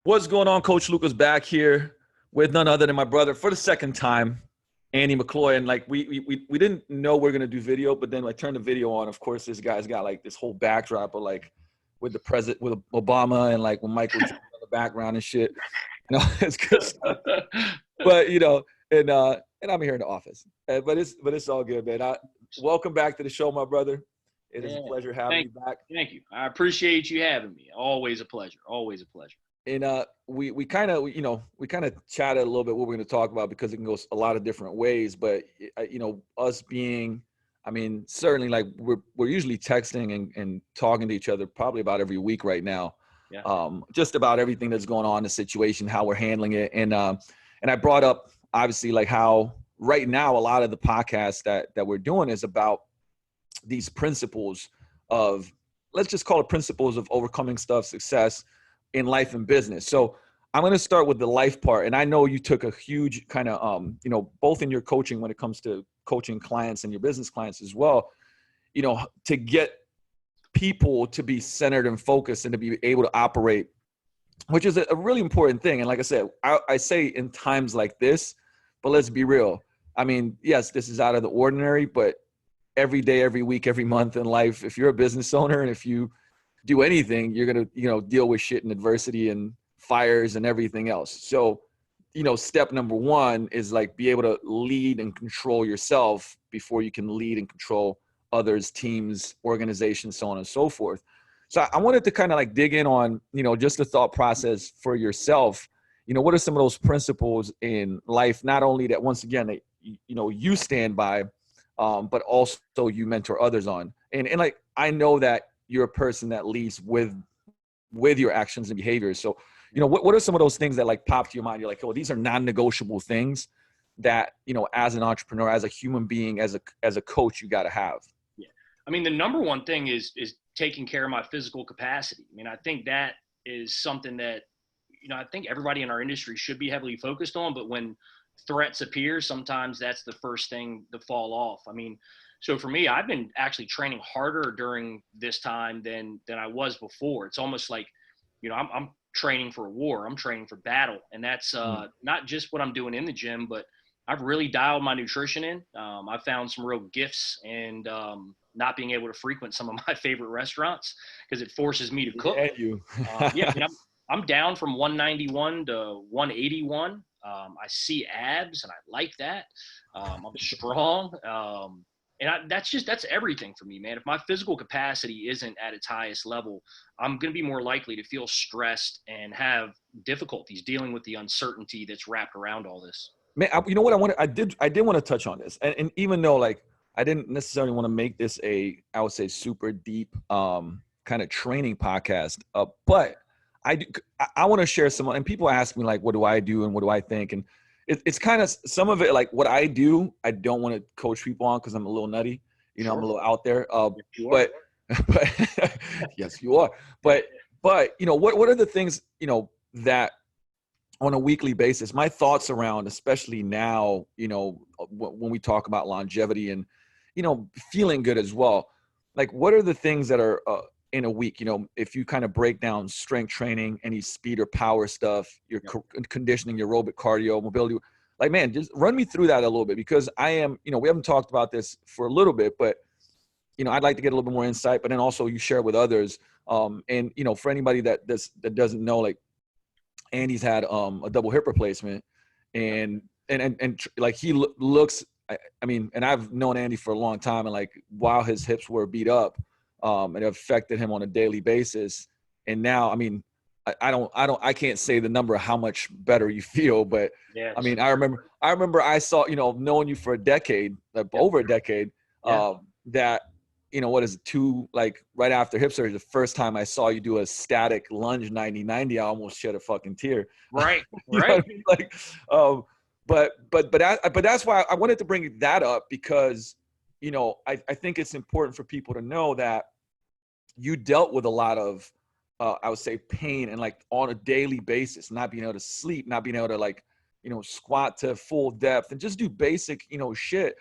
What's going on? Coach Lucas back here with none other than my brother for the second time, Andy McCloy. And like we didn't know we are gonna do video, but then I turned the video on. Of course, this guy's got like this whole backdrop of like with the president, with Obama, and like with Michael Jordan in the background and shit. It's good stuff. But and I'm here in the office. But it's all good, man. Welcome back to the show, my brother. It is a pleasure having you back. Thank you. I appreciate you having me. Always a pleasure. Always a pleasure. And we kind of chatted a little bit what we're going to talk about because it can go a lot of different ways. But us being, certainly like we're usually texting and talking to each other probably about every week right now. Yeah. Just about everything that's going on in the situation, how we're handling it, and I brought up obviously like how right now a lot of the podcasts that we're doing is about these principles of, let's just call it principles of overcoming success in life and business. So I'm going to start with the life part. And I know you took a huge kind of, both in your coaching when it comes to coaching clients and your business clients as well, to get people to be centered and focused and to be able to operate, which is a really important thing. And like I said, I say in times like this, but let's be real. Yes, this is out of the ordinary, but every day, every week, every month in life, if you're a business owner and if you do anything, you're going to, deal with shit and adversity and fires and everything else. So, step number one is like be able to lead and control yourself before you can lead and control others, teams, organizations, so on and so forth. So I wanted to kind of like dig in on, just the thought process for yourself. What are some of those principles in life, not only that once again, that, you stand by, but also you mentor others on. And like, I know that you're a person that leads with your actions and behaviors. So, what are some of those things that like pop to your mind? You're like, oh, these are non-negotiable things that, as an entrepreneur, as a human being, as a coach, you got to have. Yeah. The number one thing is taking care of my physical capacity. I think that is something that, I think everybody in our industry should be heavily focused on, but when threats appear, sometimes that's the first thing to fall off. So for me, I've been actually training harder during this time than I was before. It's almost like, I'm training for a war. I'm training for battle. And that's not just what I'm doing in the gym, but I've really dialed my nutrition in. I've found some real gifts and not being able to frequent some of my favorite restaurants because it forces me to cook. I'm down from 191 to 181. I see abs and I like that. I'm strong. And that's everything for me, man. If my physical capacity isn't at its highest level, I'm going to be more likely to feel stressed and have difficulties dealing with the uncertainty that's wrapped around all this. Man, you know what I did want to touch on this. And even though like, I didn't necessarily want to make this I would say super deep kind of training podcast, but I want to share some, and people ask me like, what do I do? And what do I think? And it's kind of some of it, like what I do, I don't want to coach people on because I'm a little nutty, Sure. I'm a little out there, but yes, you are. But what are the things, that on a weekly basis, my thoughts around, especially now, when we talk about longevity and, feeling good as well, like what are the things that are, in a week, if you kind of break down strength training, any speed or power stuff, your conditioning, your aerobic cardio, mobility, like, man, just run me through that a little bit because I am, we haven't talked about this for a little bit, but, I'd like to get a little bit more insight, but then also you share with others. And, for anybody that doesn't know, like Andy's had a double hip replacement and like he looks, and I've known Andy for a long time and like while his hips were beat up, it affected him on a daily basis. And now, I can't say the number of how much better you feel, but yes. I remember I saw, knowing you for a decade, over a decade, that, what is it, like right after hip surgery, the first time I saw you do a static lunge 90-90, I almost shed a fucking tear. Right. Right. Like, but that's why I wanted to bring that up because, I think it's important for people to know that you dealt with a lot of, I would say pain and like on a daily basis, not being able to sleep, not being able to like, squat to full depth and just do basic, shit.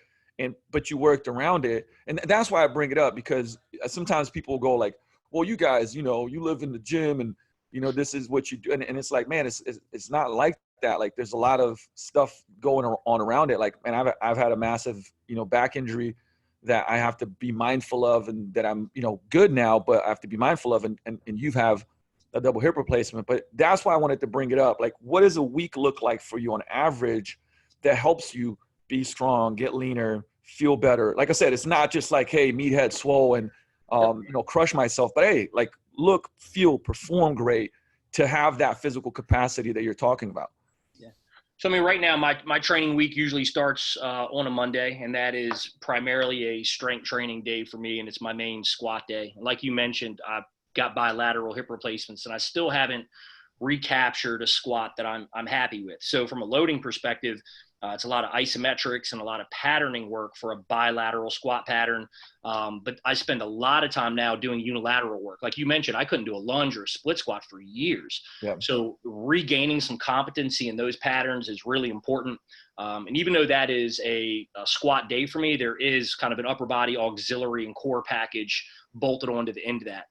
But you worked around it. And that's why I bring it up because sometimes people will go like, well, you guys, you live in the gym and you know, this is what you do. And it's like, man, it's not like that. Like there's a lot of stuff going on around it. Like, man, I've had a massive, you know, back injury that I have to be mindful of, and that I'm, you know, good now, but I have to be mindful of, and you have a double hip replacement. But that's why I wanted to bring it up. Like, what does a week look like for you on average that helps you be strong, get leaner, feel better? Like I said, it's not just like, hey, meathead swole and, you know, crush myself, but hey, like look, feel, perform great to have that physical capacity that you're talking about. Yeah. So, I mean, right now, my training week usually starts on a Monday, and that is primarily a strength training day for me, and it's my main squat day. Like you mentioned, I've got bilateral hip replacements, and I still haven't recaptured a squat that I'm happy with. So from a loading perspective, it's a lot of isometrics and a lot of patterning work for a bilateral squat pattern. But I spend a lot of time now doing unilateral work. Like you mentioned, I couldn't do a lunge or a split squat for years. Yep. So regaining some competency in those patterns is really important. And even though that is a squat day for me, there is kind of an upper body auxiliary and core package bolted onto the end of that.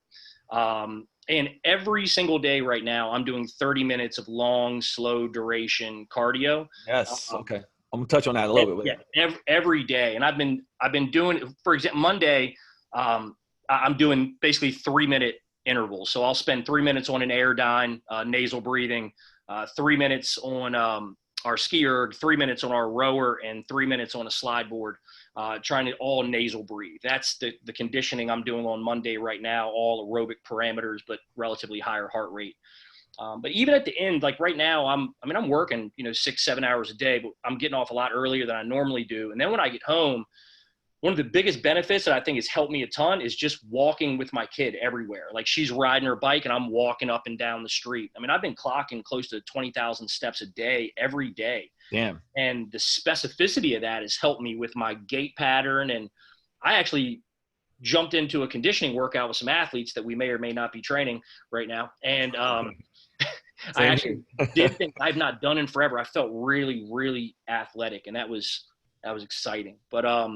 And every single day right now, I'm doing 30 minutes of long, slow duration cardio. Yes. Okay. I'm gonna touch on that a little bit. Yeah, every day. And I've been doing, for example, Monday, I'm doing basically 3-minute intervals. So I'll spend 3 minutes on an airdyne, nasal breathing, 3 minutes on our ski erg, 3 minutes on our rower, and 3 minutes on a slide board. Trying to all nasal breathe. That's the conditioning I'm doing on Monday right now, all aerobic parameters, but relatively higher heart rate. But even at the end, like right now, I'm working, 6-7 hours a day, but I'm getting off a lot earlier than I normally do. And then when I get home, one of the biggest benefits that I think has helped me a ton is just walking with my kid everywhere. Like she's riding her bike and I'm walking up and down the street. I mean, I've been clocking close to 20,000 steps a day, every day. Damn. And the specificity of that has helped me with my gait pattern. And I actually jumped into a conditioning workout with some athletes that we may or may not be training right now. And I actually did things I've not done in forever. I felt really, really athletic, and that was exciting. But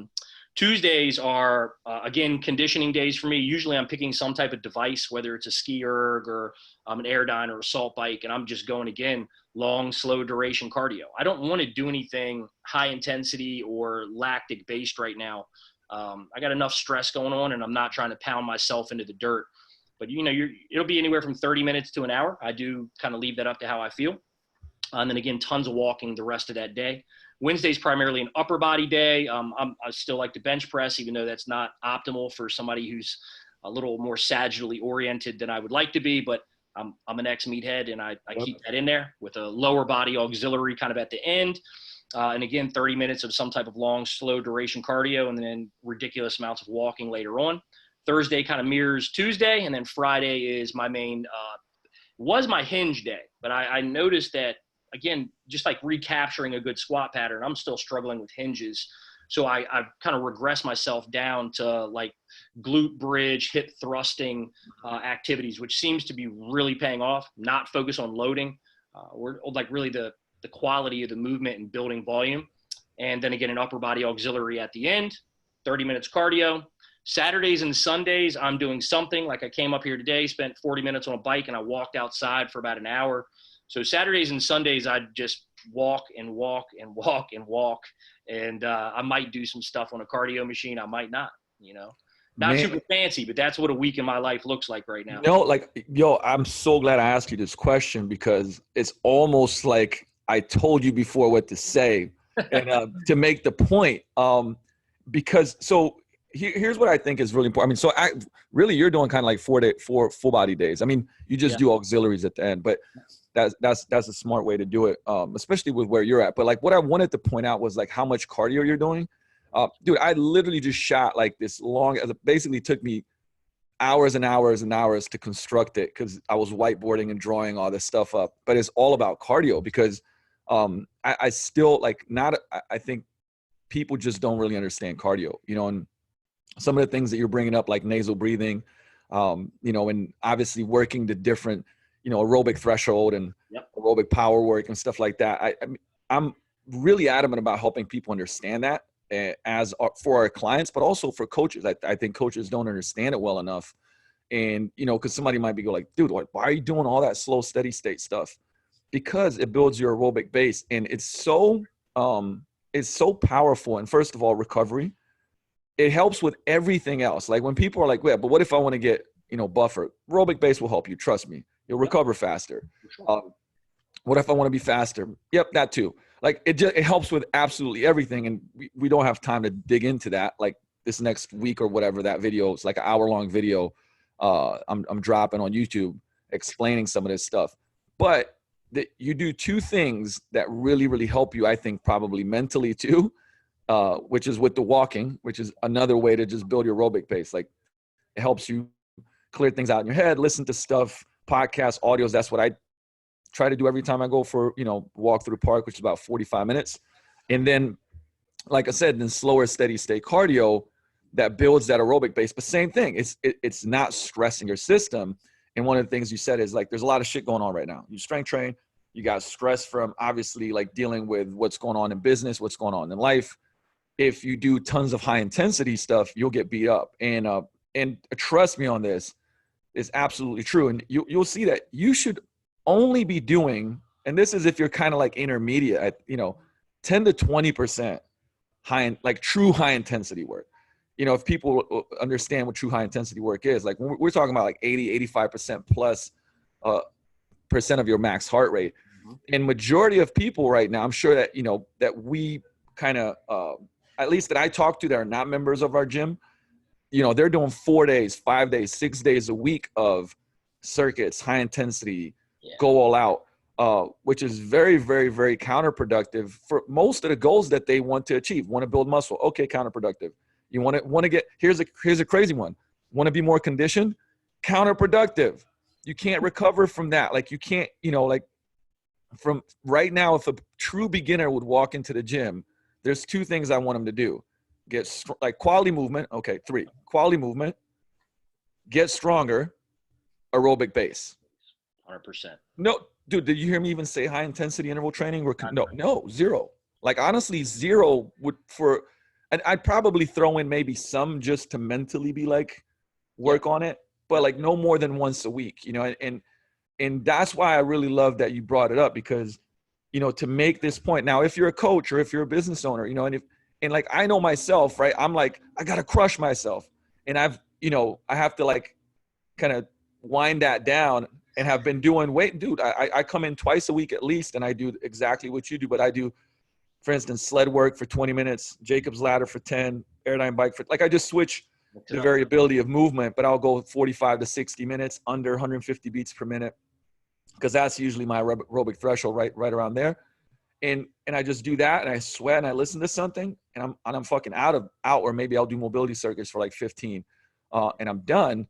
Tuesdays are, again, conditioning days for me. Usually I'm picking some type of device, whether it's a ski erg or an airdyne or a salt bike, and I'm just going, again, long, slow duration cardio. I don't want to do anything high intensity or lactic based right now. I got enough stress going on, and I'm not trying to pound myself into the dirt. But, it'll be anywhere from 30 minutes to an hour. I do kind of leave that up to how I feel. And then, again, tons of walking the rest of that day. Wednesday's primarily an upper body day. I still like to bench press, even though that's not optimal for somebody who's a little more sagittally oriented than I would like to be. But I'm an ex-meathead, and I keep that in there with a lower body auxiliary kind of at the end. And again, 30 minutes of some type of long, slow duration cardio, and then ridiculous amounts of walking later on. Thursday kind of mirrors Tuesday, and then Friday is my main, was my hinge day. But I noticed that, again, just like recapturing a good squat pattern, I'm still struggling with hinges. So I've kind of regressed myself down to like glute bridge, hip thrusting activities, which seems to be really paying off, not focus on loading. We're like really the quality of the movement and building volume. And then again, an upper body auxiliary at the end, 30 minutes cardio. Saturdays and Sundays, I'm doing something. Like I came up here today, spent 40 minutes on a bike, and I walked outside for about an hour. So Saturdays and Sundays, I just walk and walk and walk and walk. And I might do some stuff on a cardio machine. I might not, not super fancy, but that's what a week in my life looks like right now. I'm so glad I asked you this question, because it's almost like I told you before what to say and to make the point. Because here's what I think is really important. I mean, really you're doing kind of like 4 full body days. I mean, you just do auxiliaries at the end, but that's a smart way to do it, especially with where you're at. But like what I wanted to point out was like how much cardio you're doing. Dude, I literally just shot like this long, it basically took me hours and hours and hours to construct it, because I was whiteboarding and drawing all this stuff up. But it's all about cardio, because I still like I think people just don't really understand cardio, and some of the things that you're bringing up, like nasal breathing, and obviously working the different, aerobic threshold and aerobic power work and stuff like that. I'm really adamant about helping people understand that for our clients, but also for coaches. I think coaches don't understand it well enough. And, you know, because somebody might be like, dude, why are you doing all that slow, steady state stuff? Because it builds your aerobic base, and it's so powerful. And first of all, recovery, it helps with everything else. Like when people are like, yeah, but what if I want to get, you know, buffer? Aerobic base will help you. Trust me, you'll recover faster. What if I want to be faster? Yep, that too. Like it helps with absolutely everything. And we don't have time to dig into that. Like this next week or whatever, that video, it's like an hour-long video I'm dropping on YouTube explaining some of this stuff. But you do two things that really, really help you, I think, probably mentally too, which is with the walking, which is another way to just build your aerobic base. Like it helps you clear things out in your head, listen to stuff, podcasts, audios. That's what I try to do every time I go for, you know, walk through the park, which is about 45 minutes. And then, like I said, then slower, steady state cardio that builds that aerobic base. But same thing, it's not stressing your system. And one of the things you said is like, there's a lot of shit going on right now. You strength train, you got stress from obviously like dealing with what's going on in business, what's going on in life. If you do tons of high intensity stuff, you'll get beat up. And trust me on this, it's absolutely true. And you'll see that you should only be doing, and this is if you're kind of like intermediate at, you know, 10 to 20% like true high intensity work. You know, if people understand what true high intensity work is, like we're talking about like 80-85% plus percent of your max heart rate. And majority of people right now, I'm sure that, you know, that we kind of, at least that I talk to that are not members of our gym, you know, they're doing 4 days, 5 days, 6 days a week of circuits, high intensity, go all out, which is very, very, very counterproductive for most of the goals that they want to achieve. Want to build muscle. Okay. Counterproductive. You want to get, here's a crazy one. Want to be more conditioned? Counterproductive. You can't recover from that. Like you can't, you know, like from right now, if a true beginner would walk into the gym, there's two things I want them to do. Get like quality movement. Okay. 3, quality movement, get stronger, aerobic base. 100%. No, dude, did you hear me even say high intensity interval training? No, 0. Like honestly, 0 would and I'd probably throw in maybe some just to mentally be like, work on it, but like no more than once a week, you know, and that's why I really love that you brought it up because, you know, to make this point now, if you're a coach or if you're a business owner, you know, and like, I know myself, right? I'm like, I got to crush myself. And you know, I have to like kind of wind that down and have been doing dude, I come in twice a week at least. And I do exactly what you do, but I do, for instance, sled work for 20 minutes, Jacob's ladder for 10, airline bike for, like, I just switch the variability of movement, but I'll go 45 to 60 minutes under 150 beats per minute. Cause that's usually my aerobic threshold, right around there. And I just do that and I sweat and I listen to something and I'm fucking out, or maybe I'll do mobility circuits for like 15 and I'm done.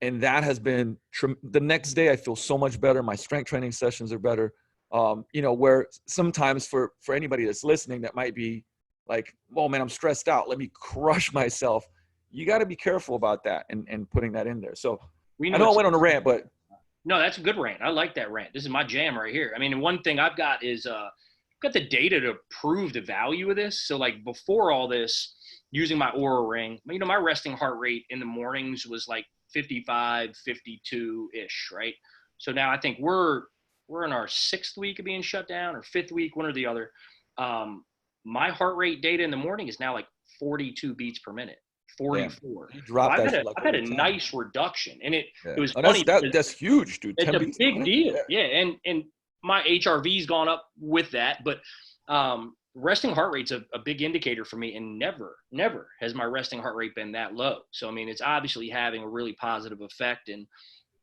And that has been the next day I feel so much better. My strength training sessions are better. You know, where sometimes for anybody that's listening that might be like, oh man, I'm stressed out, let me crush myself. You got to be careful about that and putting that in there. So I know I went on a rant, but no, that's a good rant. I like that rant. This is my jam right here. I mean, one thing I've got is I've got the data to prove the value of this. So like before all this, using my Oura ring, you know, my resting heart rate in the mornings was like 55, 52 ish. Right. So now I think we're in our 6th week of being shut down or 5th week, one or the other. My heart rate data in the morning is now like 42 beats per minute, 44. You dropped so that. I've had a nice reduction, and it was funny. That's huge, dude. It's a big deal. Yeah. And my HRV's gone up with that, but resting heart rate's a big indicator for me, and never has my resting heart rate been that low. So, I mean, it's obviously having a really positive effect. And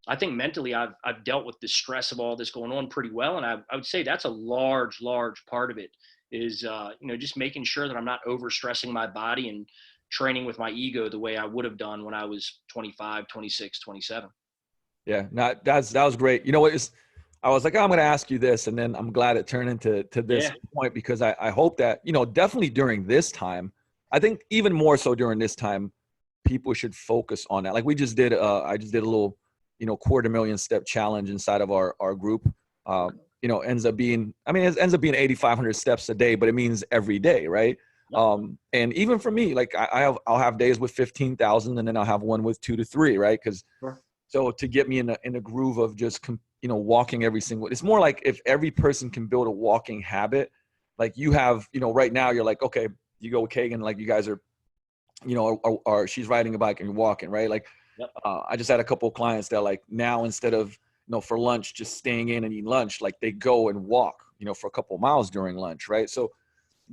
I think mentally I've dealt with the stress of all this going on pretty well. And I would say that's a large part of it is, you know, just making sure that I'm not overstressing my body and training with my ego the way I would have done when I was 25, 26, 27. Yeah, that was great. You know what, I was like, I'm going to ask you this, and then I'm glad it turned into this point, because I hope that, you know, definitely during this time, I think even more so during this time, people should focus on that. Like we just did, I just did a little, you know, 250,000 step challenge inside of our group. You know, it ends up being 8,500 steps a day, but it means every day, right? And even for me, like I'll have days with 15,000, and then I'll have one with 2 to 3, right? Because So to get me in a groove of just, walking every single, it's more like if every person can build a walking habit, like you have, right now you're like, okay, you go with Kagan, like you guys are, or she's riding a bike and you're walking, right? Like, Yep. I just had a couple of clients that like now instead of, for lunch, just staying in and eating lunch, like they go and walk, for a couple of miles during lunch. Right. So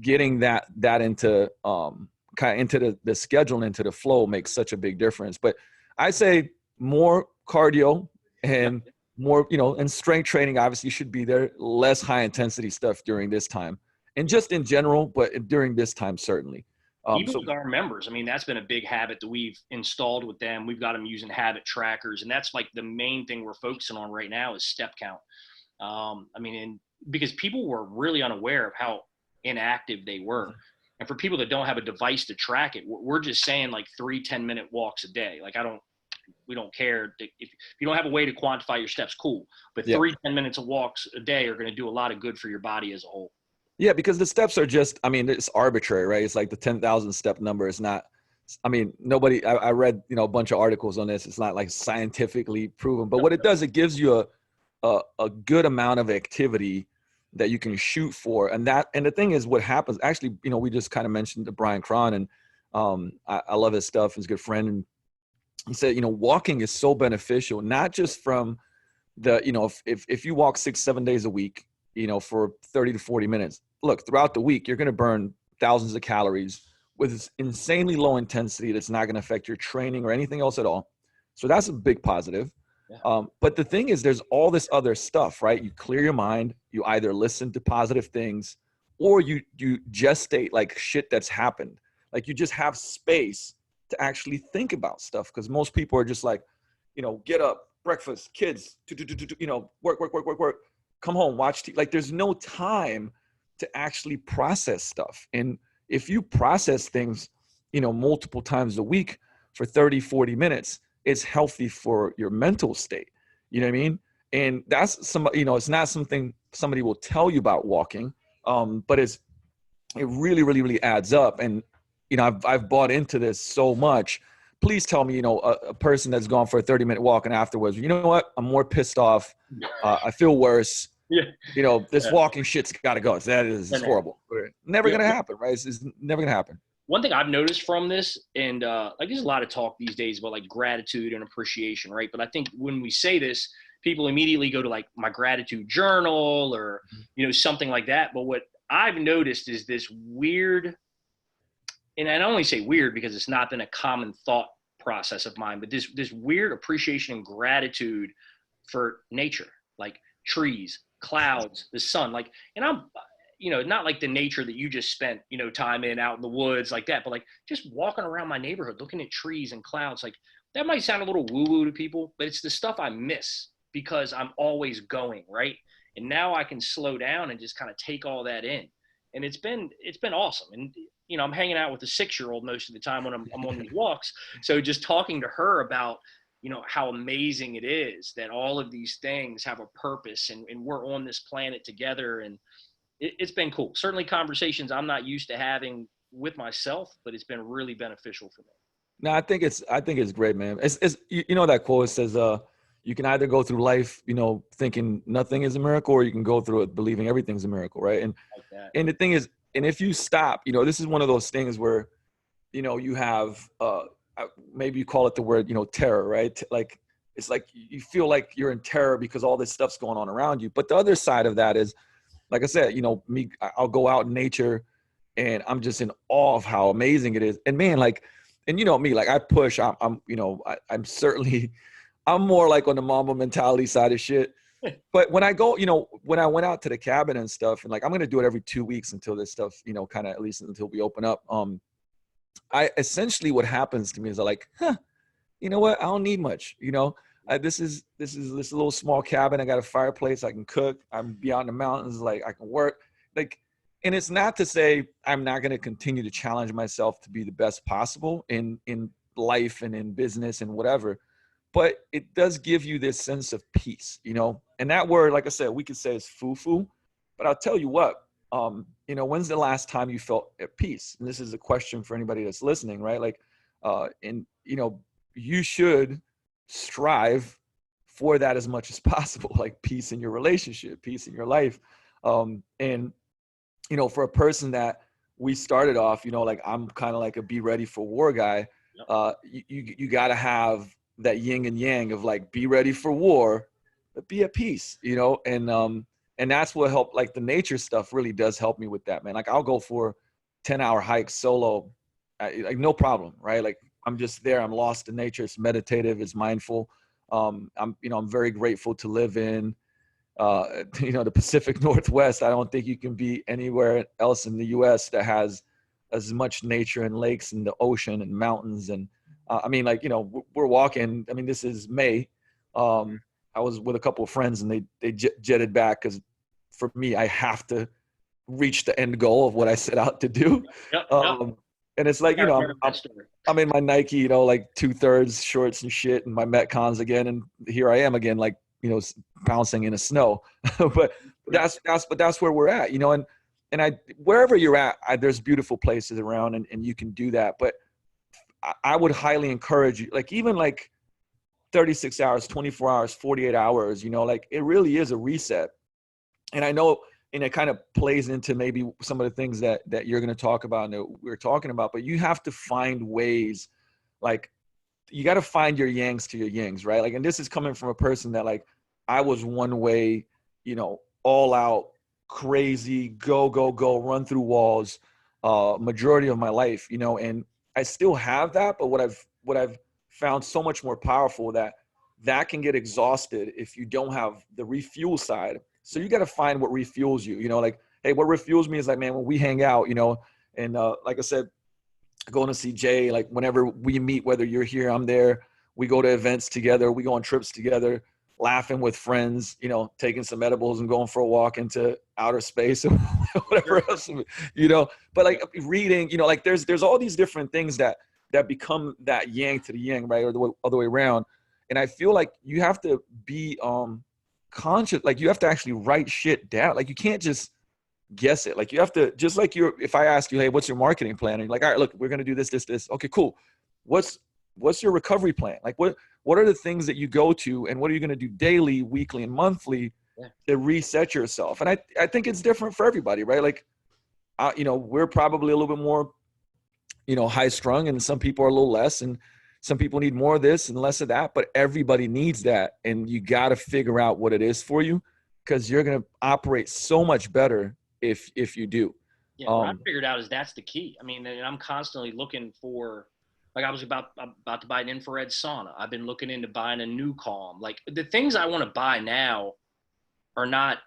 getting that into, kind of into the schedule and into the flow makes such a big difference. But I say more cardio and more, and strength training obviously should be there, less high intensity stuff during this time and just in general, but during this time, certainly. Even with our members, I mean, that's been a big habit that we've installed with them. We've got them using habit trackers, and that's like the main thing we're focusing on right now is step count. Because people were really unaware of how inactive they were. And for people that don't have a device to track it, we're just saying like 3 10-minute walks a day. Like we don't care. If you don't have a way to quantify your steps, cool. But 3 10 minutes of walks a day are going to do a lot of good for your body as a whole. Yeah, because the steps are just, it's arbitrary, right? It's like the 10,000 step number is not, nobody, I read, a bunch of articles on this. It's not like scientifically proven, but what it does, it gives you a good amount of activity that you can shoot for. And the thing is what happens, actually, we just kind of mentioned to Brian Cron, and I love his stuff. He's a good friend. And he said, walking is so beneficial, not just from the, if you walk 6-7 days a week, for 30 to 40 minutes, look, throughout the week, you're going to burn thousands of calories with insanely low intensity. That's not going to affect your training or anything else at all. So that's a big positive. Yeah. But the thing is, there's all this other stuff, right? You clear your mind, you either listen to positive things, or you gestate like shit that's happened. Like you just have space to actually think about stuff. Because most people are just like, get up, breakfast, kids, work, come home, watch TV. Like there's no time to actually process stuff. And if you process things, multiple times a week for 30, 40 minutes, it's healthy for your mental state. You know what I mean? And that's it's not something somebody will tell you about walking, but it really, really, really adds up. And, I've bought into this so much. Please tell me, a person that's gone for a 30-minute walk and afterwards, you know what? I'm more pissed off. I feel worse. Yeah. This walking shit's got to go. It's horrible. Never going to happen, right? It's never going to happen. One thing I've noticed from this, and like there's a lot of talk these days about like gratitude and appreciation, right? But I think when we say this, people immediately go to like my gratitude journal or, something like that. But what I've noticed is this weird, and I only say weird because it's not been a common thought process of mine, but this weird appreciation and gratitude for nature, like trees, clouds, the sun, like, and I'm, not like the nature that you just spent, time in out in the woods like that, but like just walking around my neighborhood, looking at trees and clouds, like that might sound a little woo woo to people, but it's the stuff I miss because I'm always going, right? And now I can slow down and just kind of take all that in. And it's been awesome. And, I'm hanging out with a 6-year-old most of the time when I'm on these walks. So just talking to her about, how amazing it is that all of these things have a purpose and we're on this planet together. And it's been cool. Certainly conversations I'm not used to having with myself, but it's been really beneficial for me. No, I think it's great, man. It's that quote says, you can either go through life, thinking nothing is a miracle, or you can go through it believing everything's a miracle, right? And and the thing is, and if you stop, this is one of those things where, you have maybe you call it the word, terror, right? Like it's like you feel like you're in terror because all this stuff's going on around you. But the other side of that is, like I said, I'll go out in nature and I'm just in awe of how amazing it is. And man, like, and me, like I push, I'm certainly, I'm more like on the Mamba mentality side of shit. But when I go, when I went out to the cabin and stuff, and like, I'm going to do it every 2 weeks until this stuff, kind of at least until we open up. I essentially what happens to me is I'm like, you know what? I don't need much, this is this little small cabin. I got a fireplace. I can cook. I'm beyond the mountains. Like I can work. Like, and it's not to say I'm not going to continue to challenge myself to be the best possible in life and in business and whatever. But it does give you this sense of peace, and that word, like I said, we could say it's foo-foo, but I'll tell you what, when's the last time you felt at peace? And this is a question for anybody that's listening, right? Like, you should strive for that as much as possible, like peace in your relationship, peace in your life. And, you know, for a person that we started off, you know, like I'm kind of like a be ready for war guy. You got to have that yin and yang of like, be ready for war, but be at peace, you know? And that's what helped, like the nature stuff really does help me with that, man. Like I'll go for 10-hour hikes solo, like no problem, right? Like I'm just there. I'm lost in nature. It's meditative. It's mindful. I'm very grateful to live in, the Pacific Northwest. I don't think you can be anywhere else in the U.S. that has as much nature and lakes and the ocean and mountains. And we're walking. I mean, this is May. I was with a couple of friends and they jetted back because for me, I have to reach the end goal of what I set out to do. And it's like, I'm in my Nike, you know, like 2/3 shorts and shit and my Metcons again. And here I am again, like, you know, bouncing in the snow, but that's where we're at, you know, and wherever you're at, there's beautiful places around and you can do that. But I would highly encourage you, like, even like 36 hours, 24 hours, 48 hours, you know, like it really is a reset. And I know, and it kind of plays into maybe some of the things that you're going to talk about and that we're talking about, but you have to find ways, like you got to find your yangs to your yings, right? Like, and this is coming from a person that like, I was one way, you know, all out, crazy, go, run through walls, majority of my life, you know, and I still have that, but what I've found so much more powerful that can get exhausted if you don't have the refuel side. So you got to find what refuels you, you know, like, hey, what refuels me is like, man, when we hang out, you know, and like I said, going to see Jay, like whenever we meet, whether you're here, I'm there, we go to events together, we go on trips together, laughing with friends, you know, taking some edibles and going for a walk into outer space or whatever else, you know, but like reading, you know, like there's all these different things that become that yang to the yang, right? Or the other way around. And I feel like you have to be conscious, like you have to actually write shit down. Like you can't just guess it. Like you have to, just like if I ask you, hey, what's your marketing plan? And you're like, all right, look, we're going to do this. Okay, cool. What's your recovery plan? Like what are the things that you go to and what are you going to do daily, weekly, and monthly to reset yourself? And I think it's different for everybody, right? Like, you know, we're probably a little bit more, you know, high strung and some people are a little less and some people need more of this and less of that, but everybody needs that. And you got to figure out what it is for you because you're going to operate so much better if you do. Yeah, what I figured out is that's the key. I mean, and I'm constantly looking for, like I was about to buy an infrared sauna. I've been looking into buying a new Calm. Like the things I want to buy now are not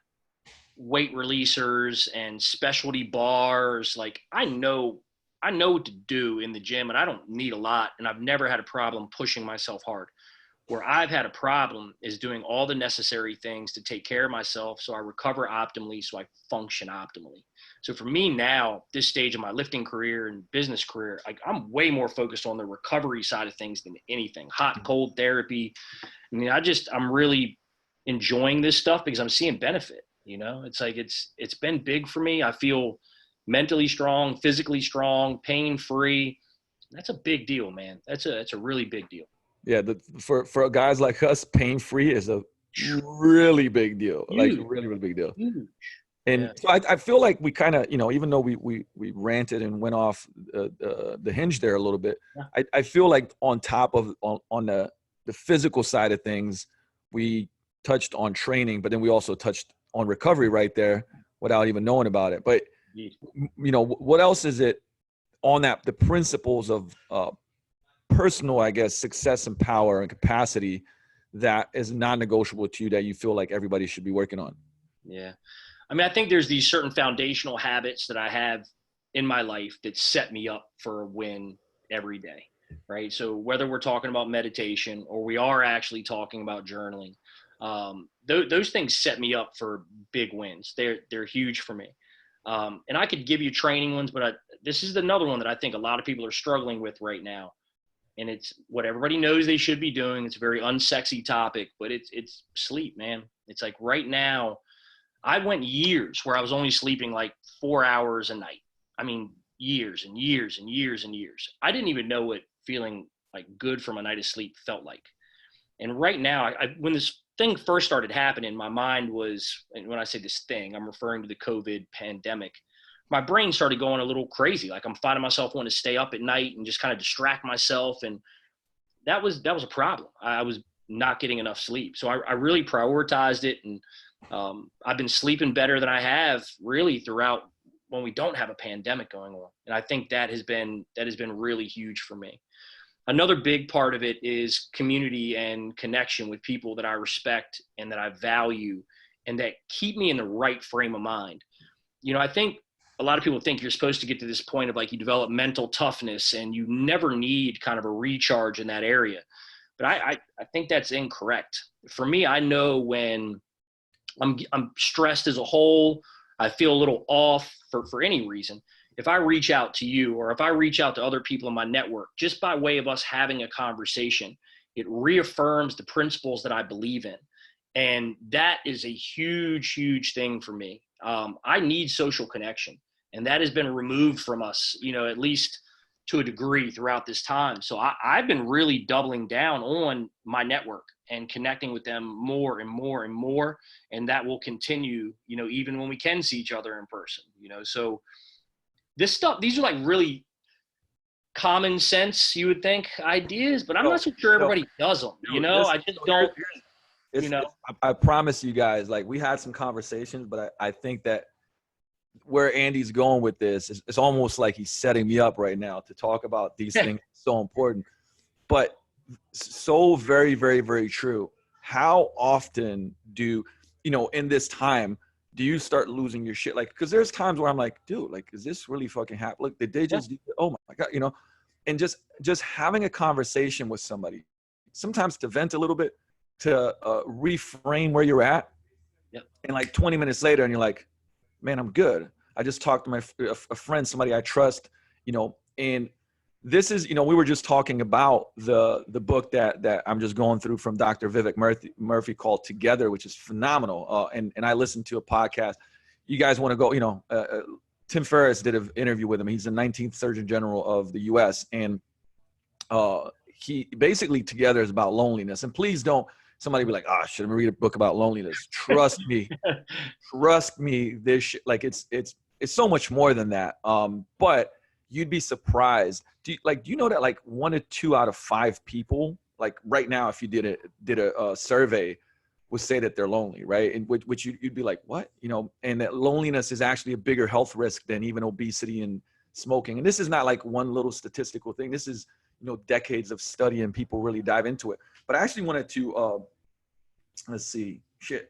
weight releasers and specialty bars. Like I know what to do in the gym and I don't need a lot. And I've never had a problem pushing myself hard. Where I've had a problem is doing all the necessary things to take care of myself so I recover optimally, so I function optimally. So for me now, this stage of my lifting career and business career, like I'm way more focused on the recovery side of things than anything. Hot, cold therapy. I mean, I'm really enjoying this stuff because I'm seeing benefit, you know? It's like it's been big for me. I feel mentally strong, physically strong, pain-free. That's a big deal, man. That's a really big deal. Yeah, for guys like us, pain-free is a really big deal. Huge. Like really, really big deal. Huge. And so I feel like we kind of, you know, even though we ranted and went off the hinge there a little bit, I feel like on top of on the physical side of things, we touched on training, but then we also touched on recovery right there without even knowing about it. But you know, what else is it on the principles of personal, I guess, success and power and capacity that is non-negotiable to you that you feel like everybody should be working on? Yeah. I mean, I think there's these certain foundational habits that I have in my life that set me up for a win every day, right? So whether we're talking about meditation or we are actually talking about journaling, those things set me up for big wins. They're huge for me. And I could give you training ones, but this is another one that I think a lot of people are struggling with right now. And it's what everybody knows they should be doing. It's a very unsexy topic, but it's sleep, man. It's like right now, I went years where I was only sleeping like 4 hours a night. I mean, years and years and years and years. I didn't even know what feeling like good from a night of sleep felt like. And right now, when this thing first started happening, my mind was, and when I say this thing, I'm referring to the COVID pandemic. My brain started going a little crazy. Like I'm finding myself wanting to stay up at night and just kind of distract myself. And that was a problem. I was not getting enough sleep. So I really prioritized it. And I've been sleeping better than I have really throughout when we don't have a pandemic going on. And I think that has been really huge for me. Another big part of it is community and connection with people that I respect and that I value and that keep me in the right frame of mind. I think a lot of people think you're supposed to get to this point of like you develop mental toughness and you never need kind of a recharge in that area. But I think that's incorrect. For me, I know when I'm stressed as a whole, I feel a little off for any reason. If I reach out to you or if I reach out to other people in my network, just by way of us having a conversation, it reaffirms the principles that I believe in. And that is a huge, huge thing for me. I need social connection, and that has been removed from us, at least to a degree throughout this time. So I've been really doubling down on my network and connecting with them more and more and more. And that will continue, even when we can see each other in person, so these are like really common sense, you would think, ideas, but I'm not so sure everybody does them, I just don't, I promise you guys, like we had some conversations, but I think that where Andy's going with this is it's almost like he's setting me up right now to talk about these things. So important, but so very, very, very true. How often do, in this time, do you start losing your shit? Like, cause there's times where I'm like, dude, like, is this really fucking happen? Look, did they just, oh my God, and just having a conversation with somebody, sometimes to vent a little bit, to reframe where you're at. Yep. And like 20 minutes later, and you're like, man, I'm good. I just talked to a friend, somebody I trust, and this is, we were just talking about the book that I'm just going through from Dr. Vivek Murphy called Together, which is phenomenal. And I listened to a podcast. You guys want to go, Tim Ferriss did an interview with him. He's the 19th Surgeon General of the US. And he basically Together is about loneliness. And please don't, somebody be like, should I read a book about loneliness? Trust me, this shit, like it's so much more than that. But you'd be surprised. Do you know that like 1 to 2 out of 5 people, like right now, if you did a survey, would say that they're lonely, right? And which you'd be like, what? And that loneliness is actually a bigger health risk than even obesity and smoking. And this is not like one little statistical thing. This is, decades of study and people really dive into it. But I actually wanted to, let's see, shit.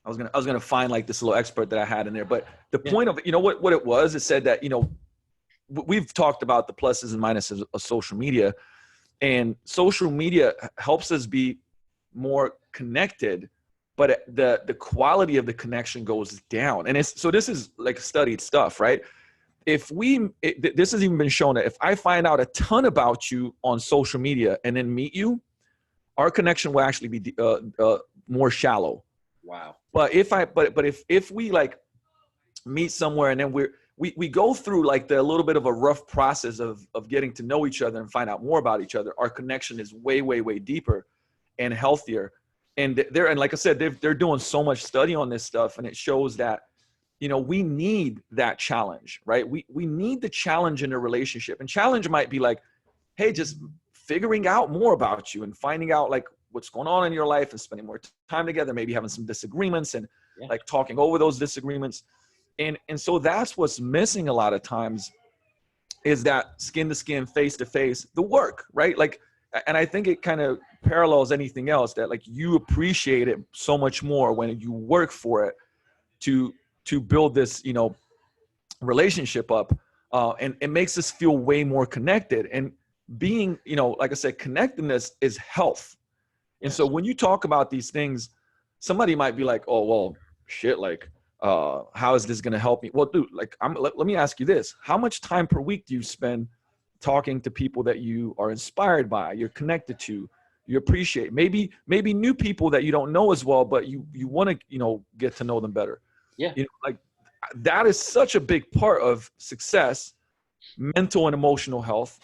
I was gonna find like this little expert that I had in there. But the point of it, what it was, it said that, we've talked about the pluses and minuses of social media, and social media helps us be more connected, but the quality of the connection goes down. And so this is like studied stuff, right? This has even been shown that if I find out a ton about you on social media and then meet you, our connection will actually be more shallow. Wow. But if we like meet somewhere and then we go through like the little bit of a rough process of getting to know each other and find out more about each other, our connection is way, way, way deeper and healthier. And like I said, they're doing so much study on this stuff, and it shows that, we need that challenge, right? We need the challenge in a relationship, and challenge might be like, hey, just figuring out more about you and finding out like what's going on in your life and spending more time together, maybe having some disagreements and like talking over those disagreements. And so that's what's missing a lot of times, is that skin to skin, face to face, the work, right? Like, and I think it kind of parallels anything else, that like you appreciate it so much more when you work for it to build this, relationship up. And it makes us feel way more connected. And being, like I said, connectedness is health. And so when you talk about these things, somebody might be like, oh, well, shit, like, how is this going to help me? Well, dude, like, let me ask you this. How much time per week do you spend talking to people that you are inspired by, you're connected to, you appreciate? Maybe new people that you don't know as well, but you want to, get to know them better. Yeah. Like that is such a big part of success, mental and emotional health.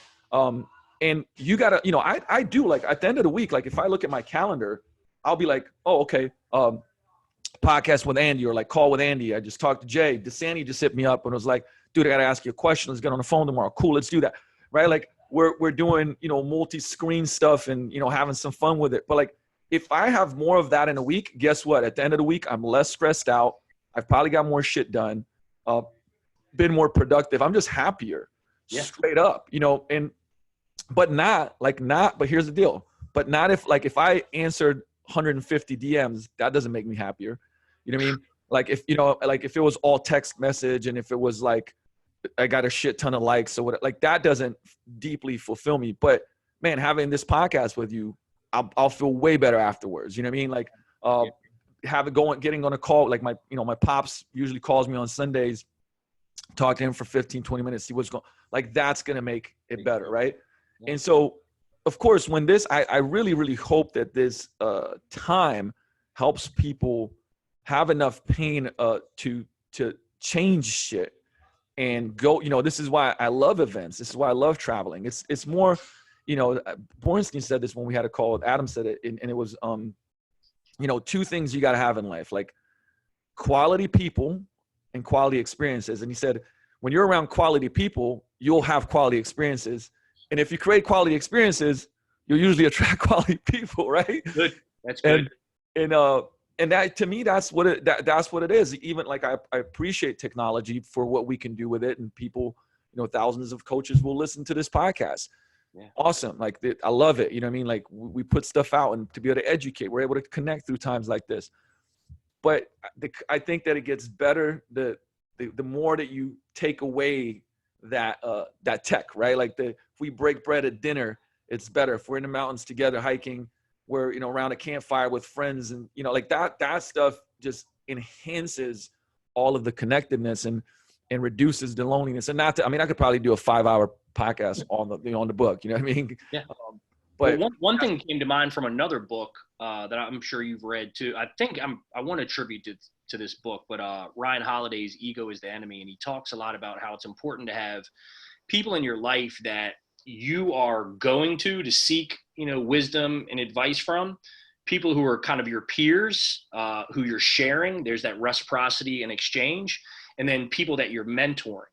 And you gotta, you know, I do, like, at the end of the week, like if I look at my calendar, I'll be like, oh, okay, podcast with Andy, or like call with Andy. I just talked to Jay. DeSanti just hit me up and was like, dude, I got to ask you a question. Let's get on the phone tomorrow. Cool. Let's do that. Right. Like we're doing, you know, multi-screen stuff and, you know, having some fun with it. But like, if I have more of that in a week, guess what? At the end of the week, I'm less stressed out. I've probably got more shit done, been more productive. I'm just happier, straight up, you know, but here's the deal. But not if I answered 150 DMs, that doesn't make me happier. You know what I mean? Like if, you know, like if it was all text message and if it was like, I got a shit ton of likes or what, like that doesn't deeply fulfill me. But man, having this podcast with you, I'll feel way better afterwards. You know what I mean? Like, getting on a call, like my pops usually calls me on Sundays, talk to him for 15, 20 minutes, see what's going, like that's going to make it better. Right. Yeah. And so of course, when I really, really hope that this time helps people have enough pain to change shit and go, you know, this is why I love events. This is why I love traveling. It's more, you know, Bornstein said this when we had a call with Adam, said it, and it was, you know, two things you got to have in life, like quality people and quality experiences. And he said, when you're around quality people, you'll have quality experiences. And if you create quality experiences, you'll usually attract quality people, right? Good. That's good. And that, to me, that's what it is. Even like I appreciate technology for what we can do with it, and people, you know, thousands of coaches will listen to this podcast. Yeah. Awesome. Like I love it. You know what I mean? Like we put stuff out, and to be able to educate, we're able to connect through times like this. But I think that it gets better the more that you take away that tech, right? Like if we break bread at dinner, it's better. If we're in the mountains together hiking, we're, you know, around a campfire with friends, and, you know, like that stuff just enhances all of the connectedness and reduces the loneliness. And I could probably do a 5-hour podcast on the book, you know what I mean? Yeah. But one thing came to mind from another book that I'm sure you've read too. I want to attribute to this book, but Ryan Holiday's Ego is the Enemy. And he talks a lot about how it's important to have people in your life that you are going to seek, you know, wisdom and advice from, people who are kind of your peers, who you're sharing. There's that reciprocity and exchange, and then people that you're mentoring.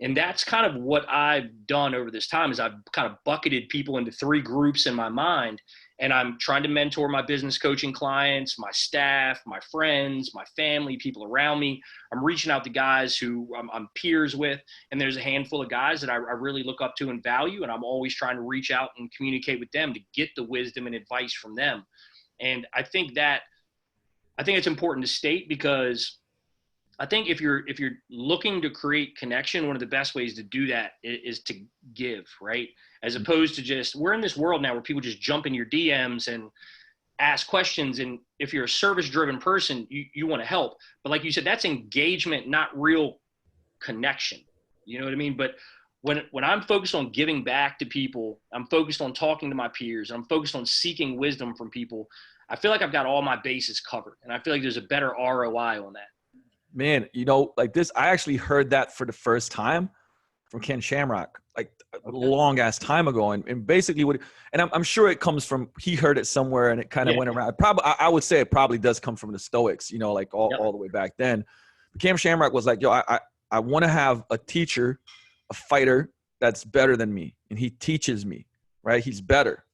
And that's kind of what I've done over this time, is I've kind of bucketed people into 3 groups in my mind. And I'm trying to mentor my business coaching clients, my staff, my friends, my family, people around me. I'm reaching out to guys who I'm peers with. And there's a handful of guys that I really look up to and value. And I'm always trying to reach out and communicate with them to get the wisdom and advice from them. And I think it's important to state, because I think if you're looking to create connection, one of the best ways to do that is to give, right? As opposed to we're in this world now where people just jump in your DMs and ask questions. And if you're a service-driven person, you want to help. But like you said, that's engagement, not real connection. You know what I mean? But when I'm focused on giving back to people, I'm focused on talking to my peers, I'm focused on seeking wisdom from people, I feel like I've got all my bases covered. And I feel like there's a better ROI on that. Man, you know, like this, I actually heard that for the first time from Ken Shamrock, like a long ass time ago. And basically I'm sure it comes from, he heard it somewhere and it kind of went around. I would say it probably does come from the Stoics, you know, like all the way back then. But Cam Shamrock was like, yo, I want to have a teacher, a fighter that's better than me. And he teaches me, right? He's better.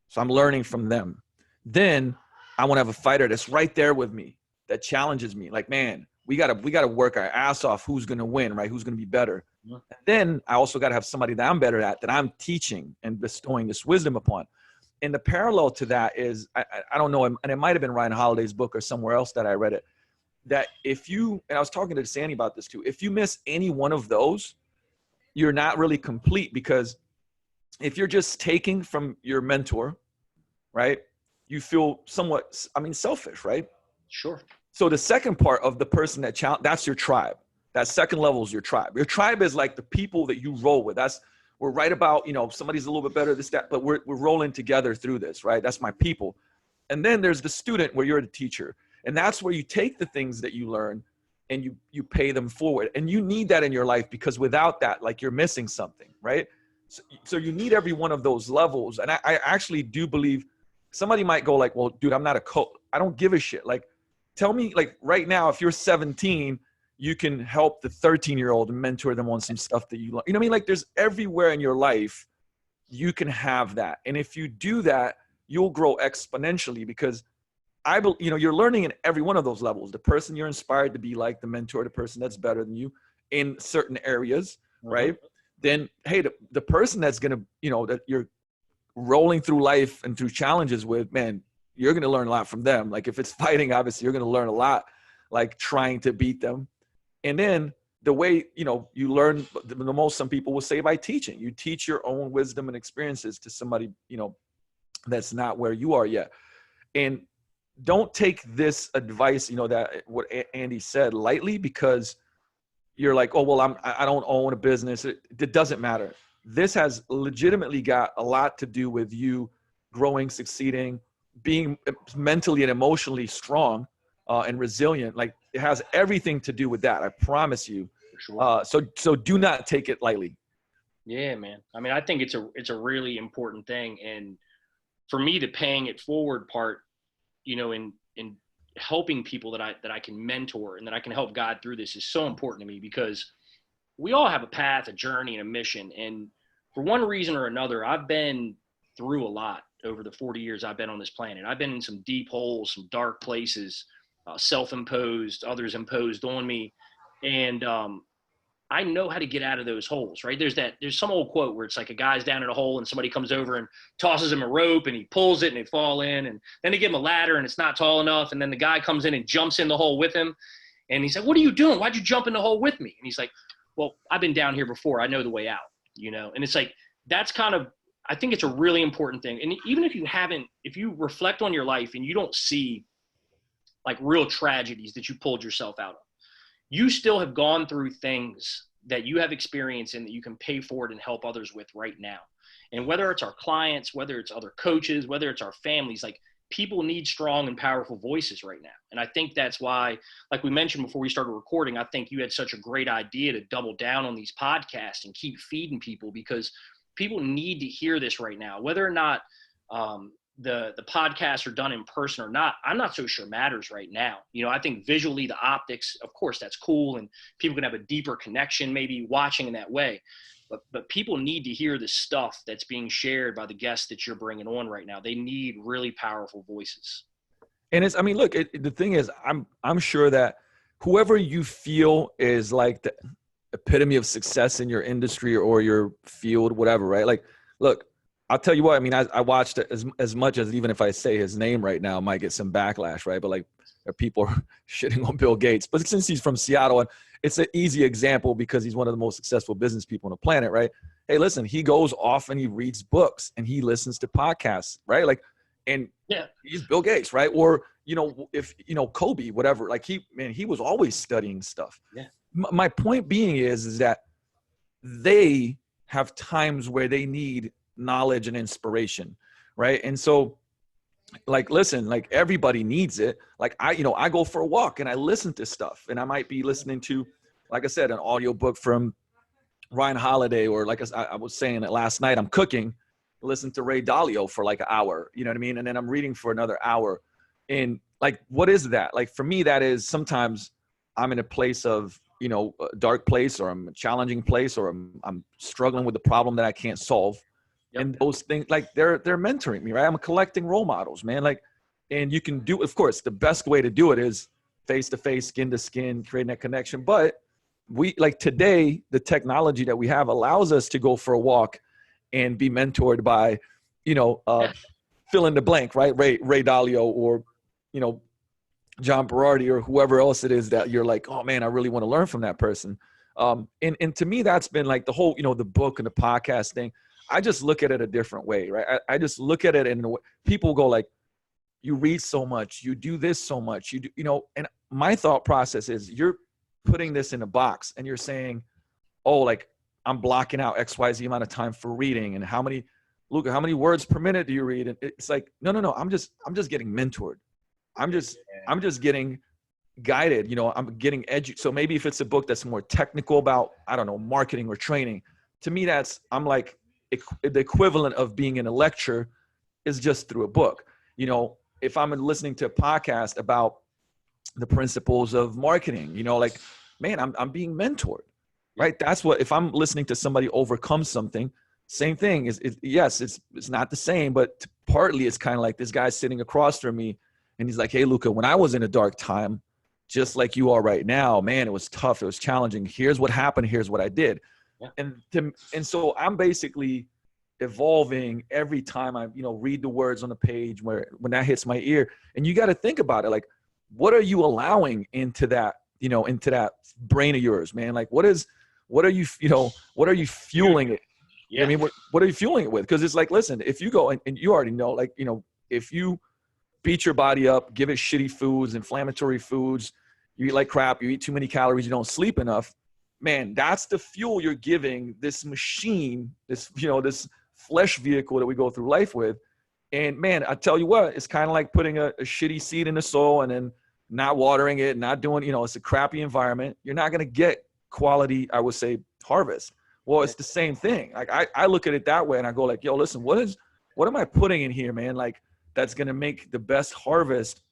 So I'm learning from them. Then I want to have a fighter that's right there with me, that challenges me. Like, man, we gotta work our ass off. Who's gonna win, right? Who's gonna be better? And then I also gotta have somebody that I'm better at, that I'm teaching and bestowing this wisdom upon. And the parallel to that is, I don't know, and it might have been Ryan Holiday's book or somewhere else that I read it, that and I was talking to Sandy about this too, if you miss any one of those, you're not really complete, because if you're just taking from your mentor, right, you feel somewhat, selfish, right? Sure. So the second part of the person that's your tribe. That second level is your tribe. Your tribe is like the people that you roll with. We're right about, you know, somebody's a little bit better, this, that, but we're rolling together through this, right? That's my people. And then there's the student, where you're the teacher. And that's where you take the things that you learn and you pay them forward. And you need that in your life, because without that, like, you're missing something, right? So you need every one of those levels. And I actually do believe somebody might go like, well, dude, I'm not a coach. I don't give a shit. Like, tell me, like right now, if you're 17, you can help the 13-year-old and mentor them on some stuff that you know what I mean? Like there's everywhere in your life, you can have that. And if you do that, you'll grow exponentially because you're learning in every one of those levels. The person you're inspired to be like, the mentor, the person that's better than you in certain areas, right? Then, hey, the person that's going to, that you're rolling through life and through challenges with, man, you're going to learn a lot from them. Like if it's fighting, obviously you're going to learn a lot, like trying to beat them. And then the way, you learn the most, some people will say by teaching. You teach your own wisdom and experiences to somebody, that's not where you are yet. And don't take this advice, that what Andy said lightly, because you're like, oh, well, I don't own a business. It doesn't matter. This has legitimately got a lot to do with you growing, succeeding, being mentally and emotionally strong and resilient. Like it has everything to do with that. I promise you. For sure. So do not take it lightly. Yeah, man. I mean, I think it's a really important thing. And for me, the paying it forward part, in helping people that I can mentor and that I can help guide through this is so important to me, because we all have a path, a journey, and a mission. And for one reason or another, I've been through a lot over the 40 years I've been on this planet. I've been in some deep holes, some dark places, self-imposed, others imposed on me. And I know how to get out of those holes, right? There's some old quote where it's like a guy's down in a hole and somebody comes over and tosses him a rope and he pulls it and they fall in, and then they give him a ladder and it's not tall enough. And then the guy comes in and jumps in the hole with him. And he's like, what are you doing? Why'd you jump in the hole with me? And he's like, well, I've been down here before. I know the way out, And it's like, that's kind of, I think it's a really important thing. And even if you reflect on your life and you don't see like real tragedies that you pulled yourself out of, you still have gone through things that you have experienced and that you can pay forward and help others with right now. And whether it's our clients, whether it's other coaches, whether it's our families, like people need strong and powerful voices right now. And I think that's why, like we mentioned before we started recording, I think you had such a great idea to double down on these podcasts and keep feeding people, because people need to hear this right now. Whether or not the podcasts are done in person or not, I'm not so sure matters right now. I think visually the optics, of course, that's cool, and people can have a deeper connection maybe watching in that way. But people need to hear the stuff that's being shared by the guests that you're bringing on right now. They need really powerful voices. And look, the thing is, I'm sure that whoever you feel is like the epitome of success in your industry or your field, whatever, right? Like, look, I'll tell you what, I watched it as much as, even if I say his name right now, I might get some backlash, right? But like, people are shitting on Bill Gates. But since he's from Seattle, and it's an easy example because he's one of the most successful business people on the planet, right? Hey, listen, he goes off and he reads books and he listens to podcasts, right? Like, and yeah, he's Bill Gates, right? Or, if, Kobe, whatever, like he was always studying stuff. Yeah. My point being is that they have times where they need knowledge and inspiration, right? And so, like, listen, like everybody needs it. Like I go for a walk and I listen to stuff, and I might be listening to, like I said, an audiobook from Ryan Holiday, or like I was saying that last night, I'm cooking, listen to Ray Dalio for like an hour, you know what I mean? And then I'm reading for another hour. And like, what is that? Like for me, that is, sometimes I'm in a place of, a dark place, or I'm a challenging place, or I'm struggling with a problem that I can't solve. Yep. And those things, like they're mentoring me, right? I'm collecting role models, man. Like, and you can do, of course, the best way to do it is face to face, skin to skin, creating that connection. But we, like today, the technology that we have allows us to go for a walk and be mentored by, fill in the blank, right? Ray Dalio, or, John Berardi, or whoever else it is that you're like, oh man, I really want to learn from that person. And to me, that's been like the whole, the book and the podcast thing. I just look at it a different way, right? I just look at it in a way. People go like, you read so much, you do this so much, you do, and my thought process is, you're putting this in a box and you're saying, oh, like I'm blocking out XYZ amount of time for reading, and how many words per minute do you read? And it's like, no, I'm just getting mentored. I'm just getting guided, I'm getting educated. So maybe if it's a book that's more technical about, I don't know, marketing or training, to me, I'm like, the equivalent of being in a lecture is just through a book. You know, if I'm listening to a podcast about the principles of marketing, you know, like, man, I'm being mentored, right? That's what, if I'm listening to somebody overcome something, same thing is, yes, it's not the same, but partly it's kind of like this guy sitting across from me and he's like, hey, Luca, when I was in a dark time, just like you are right now, man, it was tough. It was challenging. Here's what happened. Here's what I did. Yeah. And so I'm basically evolving every time I, you know, read the words on the page when that hits my ear. And you got to think about it. Like, what are you allowing into that, you know, into that brain of yours, man? Like, what are you fueling it? Yeah. I mean, what are you fueling it with? Because it's like, listen, if you go and you already know, like, you know, if you beat your body up, give it shitty foods, inflammatory foods, you eat like crap, you eat too many calories, you don't sleep enough, man, that's the fuel you're giving this machine, this, you know, this flesh vehicle that we go through life with. And man, I tell you what, it's kind of like putting a shitty seed in the soil and then not watering it, not doing, you know, it's a crappy environment. You're not going to get quality, I would say, harvest. Well, it's the same thing. Like I look at it that way and I go like, yo, listen, what am I putting in here, man? Like, that's going to make the best harvest,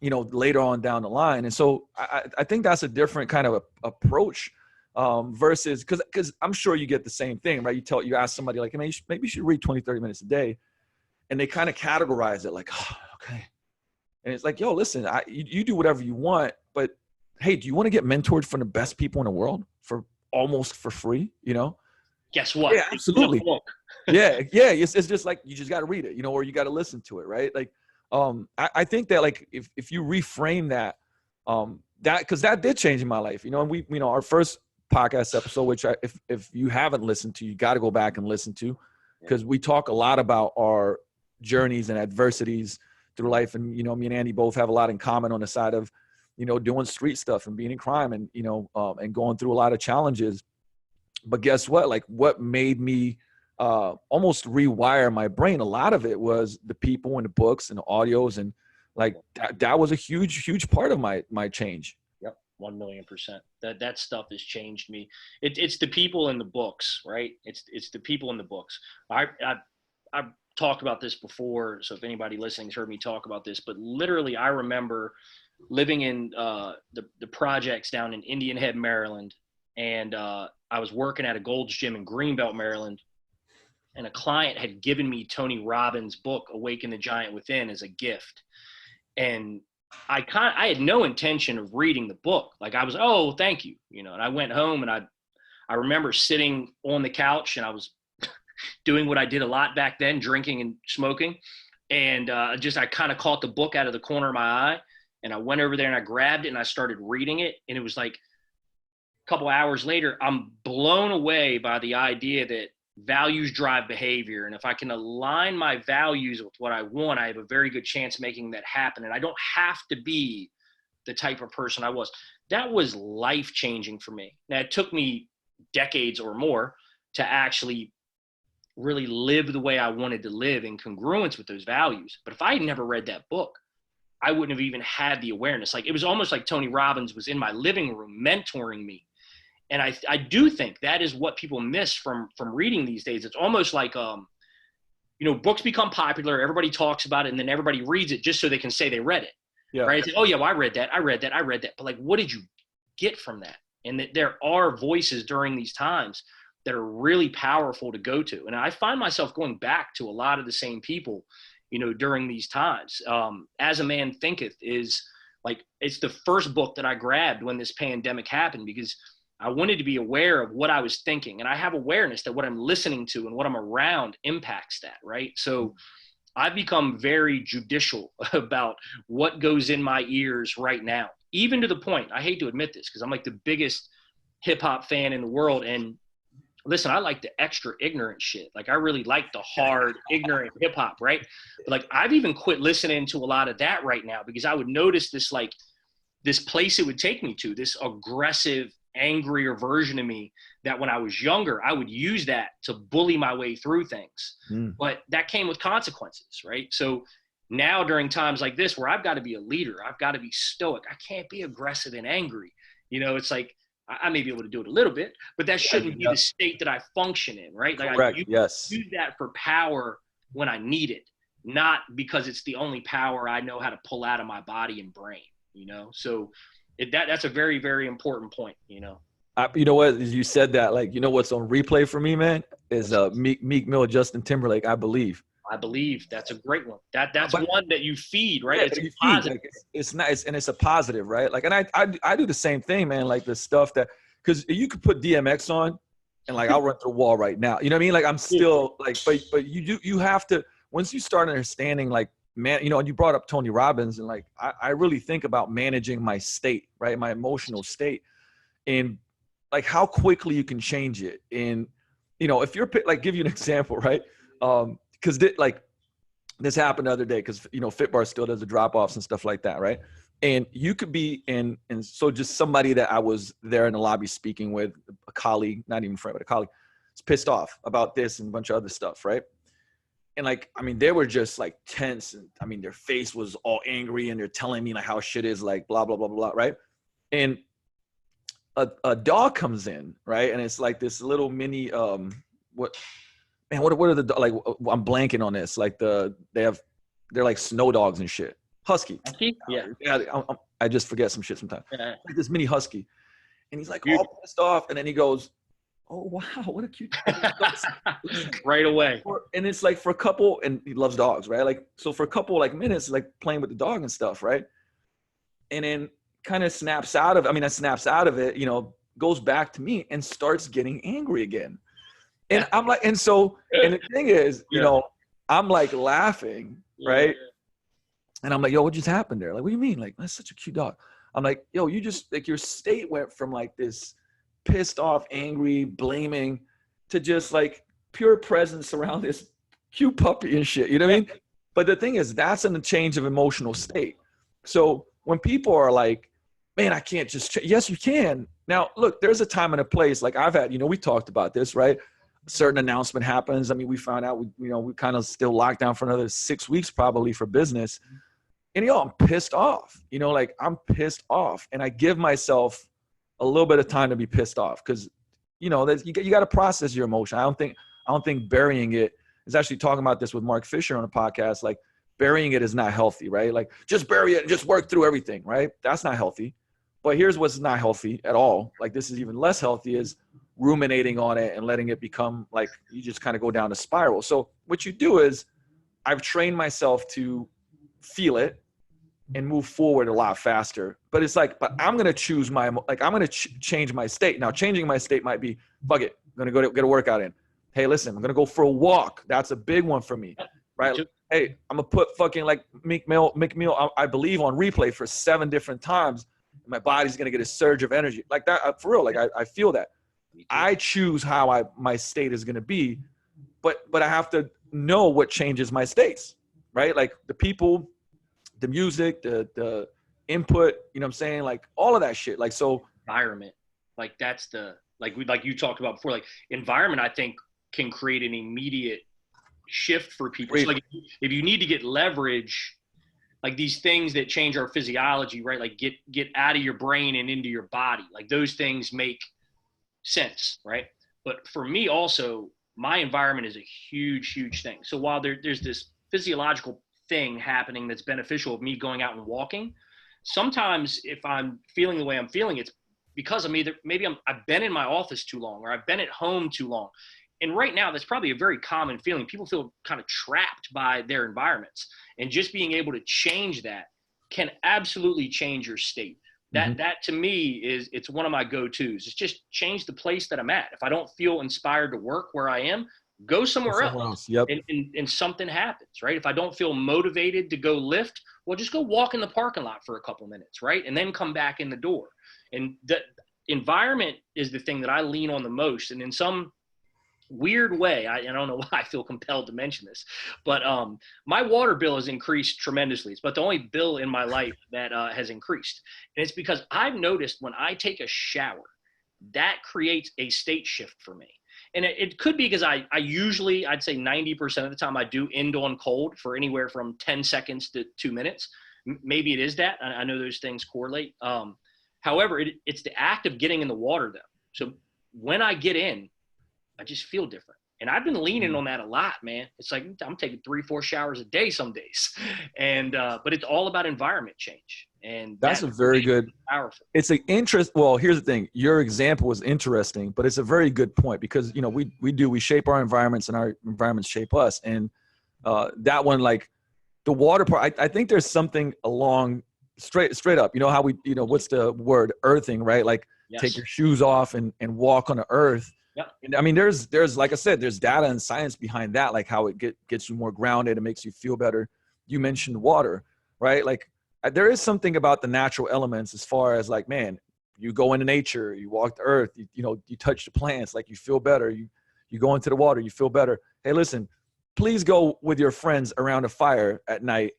you know, later on down the line. And so I think that's a different kind of approach versus, because I'm sure you get the same thing, right? You ask somebody like, maybe you should read 20, 30 minutes a day. And they kind of categorize it like, oh, okay. And it's like, yo, listen, you do whatever you want, but hey, do you want to get mentored from the best people in the world for almost for free, you know? Guess what? Yeah, absolutely. yeah. It's just like, you just got to read it, you know, or you got to listen to it, right? Like, I think that like, if you reframe that, because that did change in my life, you know, and you know, our first podcast episode, which if you haven't listened to, you got to go back and listen to, because we talk a lot about our journeys and adversities through life. And, you know, me and Andy both have a lot in common on the side of, you know, doing street stuff and being in crime and, you know, and going through a lot of challenges. But guess what? Like, what made me almost rewire my brain, a lot of it was the people and the books and the audios, and like that was a huge part of my change. Yep, 1,000,000%. That stuff has changed me. It's the people in the books, right? It's the people in the books. I've talked about this before, so if anybody listening has heard me talk about this, but literally I remember living in the projects down in Indian Head, Maryland, and I was working at a Gold's Gym in Greenbelt, Maryland, and a client had given me Tony Robbins' book, Awaken the Giant Within, as a gift. And I had no intention of reading the book. Like, I was, oh, thank you, you know. And I went home and I remember sitting on the couch and I was doing what I did a lot back then, drinking and smoking. And I kind of caught the book out of the corner of my eye, and I went over there and I grabbed it and I started reading it. And it was like a couple hours later, I'm blown away by the idea that values drive behavior. And if I can align my values with what I want, I have a very good chance of making that happen. And I don't have to be the type of person I was. That was life-changing for me. Now, it took me decades or more to actually really live the way I wanted to live in congruence with those values. But if I had never read that book, I wouldn't have even had the awareness. Like, it was almost like Tony Robbins was in my living room mentoring me. And I do think that is what people miss from reading these days. It's almost like, you know, books become popular, everybody talks about it, and then everybody reads it just so they can say they read it. Yeah. Right? It's like, oh yeah, well, I read that. But like, what did you get from that? And that there are voices during these times that are really powerful to go to. And I find myself going back to a lot of the same people, you know, during these times. As a Man Thinketh is like, it's the first book that I grabbed when this pandemic happened, because I wanted to be aware of what I was thinking. And I have awareness that what I'm listening to and what I'm around impacts that, right? So I've become very judicial about what goes in my ears right now, even to the point, I hate to admit this, because I'm like the biggest hip hop fan in the world. And listen, I like the extra ignorant shit. Like, I really like the hard, ignorant hip hop, right? But like, I've even quit listening to a lot of that right now, because I would notice this, like, this place it would take me to, this aggressive, angrier version of me that when I was younger, I would use that to bully my way through things. But that came with consequences, right? So now during times like this, where I've got to be a leader, I've got to be stoic. I can't be aggressive and angry. You know, it's like, I may be able to do it a little bit, but that shouldn't be the state that I function in, right? Like Correct. I Yes. use that for power when I need it, not because it's the only power I know how to pull out of my body and brain, you know? So that's a very, very important point, you know? You know what, you said that, like, you know, what's on replay for me, man, is Meek Mill, Justin Timberlake, I Believe. I Believe. That's a great one. That's But, one that you feed, right? Yeah, It's you positive. like, it's nice, and it's a positive, right? Like, and I do the same thing, man. Like the stuff that, because you could put DMX on, and like I'll run through the wall right now. You know what I mean? Like I'm still like, but you have to, once you start understanding, like, man, you know, and you brought up Tony Robbins, and like I really think about managing my state, right, my emotional state, and like how quickly you can change it. And you know, if you're like, give you an example, right? Because like this happened the other day, because you know FitBar still does the drop-offs and stuff like that, right? And you could be in, and so just somebody that I was there in the lobby speaking with, a colleague, not even a friend, but a colleague, is pissed off about this and a bunch of other stuff, right? And like, I mean, they were just like tense, and I mean, their face was all angry, and they're telling me like how shit is, like blah blah blah blah, right? And a dog comes in, right? And it's like this little mini what are the, like, I'm blanking on this, like they're like snow dogs and shit. Husky. Yeah. I just forget some shit sometimes. Yeah. Like this mini husky, and he's like all pissed off, and then he goes, "Oh wow, what a cute." Right away. And it's like for a couple, and he loves dogs, right? Like, so for a couple like minutes, like playing with the dog and stuff, right? And then kind of snaps out of it, you know, goes back to me and starts getting angry again. And I'm like, and so, and the thing is, you know, I'm like laughing, right? And I'm like, yo, what just happened there? Like, what do you mean? Like, that's such a cute dog. I'm like, yo, you just, like, your state went from like this pissed off, angry, blaming, to just like pure presence around this cute puppy and shit. You know what I mean? But the thing is, that's in the change of emotional state. So when people are like, man, I can't just, yes, you can. Now, look, there's a time and a place. Like I've had, you know, we talked about this, right? A certain announcement happens. I mean, we found out, we kind of still locked down for another 6 weeks probably for business. And I'm pissed off, you know, like I'm pissed off, and I give myself a little bit of time to be pissed off, because, you know, you got to process your emotion. I don't think burying it is, actually talking about this with Mark Fisher on a podcast, like burying it is not healthy, right? Like just bury it and just work through everything, right? That's not healthy. But here's what's not healthy at all. Like this is even less healthy, is ruminating on it and letting it become like, you just kind of go down a spiral. So what you do is, I've trained myself to feel it and move forward a lot faster. But it's like, but I'm going to choose I'm going to change my state. Now, changing my state might be, fuck it, I'm going to go get a workout in. Hey, listen, I'm going to go for a walk. That's a big one for me, right? Hey, I'm going to put fucking like Meek Mill, I Believe, on replay for 7 different times. My body's going to get a surge of energy like that. For real. Like I feel that. I choose how my state is going to be, but I have to know what changes my states, right? Like the people, the music, the input, you know what I'm saying? Like all of that shit. Like, so environment, like that's like you talked about before, like environment, I think can create an immediate shift for people. So like if you need to get leverage, like these things that change our physiology, right? Like get out of your brain and into your body. Like those things make sense, right? But for me also, my environment is a huge, huge thing. So while there's this physiological thing happening that's beneficial of me going out and walking, sometimes if I'm feeling the way I'm feeling, it's because I'm I've been in my office too long, or I've been at home too long. And right now, that's probably a very common feeling. People feel kind of trapped by their environments, and just being able to change that can absolutely change your state. That to me it's one of my go-tos. It's just change the place that I'm at. If I don't feel inspired to work where I am, go somewhere else. Yep. And something happens, right? If I don't feel motivated to go lift, well, just go walk in the parking lot for a couple minutes, right? And then come back in the door. And the environment is the thing that I lean on the most. And in some weird way, I don't know why I feel compelled to mention this, but my water bill has increased tremendously. It's about the only bill in my life that has increased. And it's because I've noticed when I take a shower, that creates a state shift for me. And it could be because I usually, I'd say 90% of the time I do end on cold for anywhere from 10 seconds to 2 minutes. Maybe it is that. I know those things correlate. However, it's the act of getting in the water though. So when I get in, I just feel different. And I've been leaning on that a lot, man. It's like I'm taking 3-4 showers a day some days. And but it's all about environment change. And that's a very good, powerful. It's an interest. Well, here's the thing. Your example was interesting, but it's a very good point because, you know, we shape our environments and our environments shape us. And that one, like the water part, I think there's something along straight up, you know, how we, you know, what's the word, earthing, right? Like take your shoes off and walk on the earth. Yep. And I mean, there's, like I said, there's data and science behind that, like how it gets you more grounded. It makes you feel better. You mentioned water, right? Like there is something about the natural elements as far as like, man, you go into nature, you walk the earth, you know, you touch the plants, like you feel better. You go into the water, you feel better. Hey, listen, please go with your friends around a fire at night,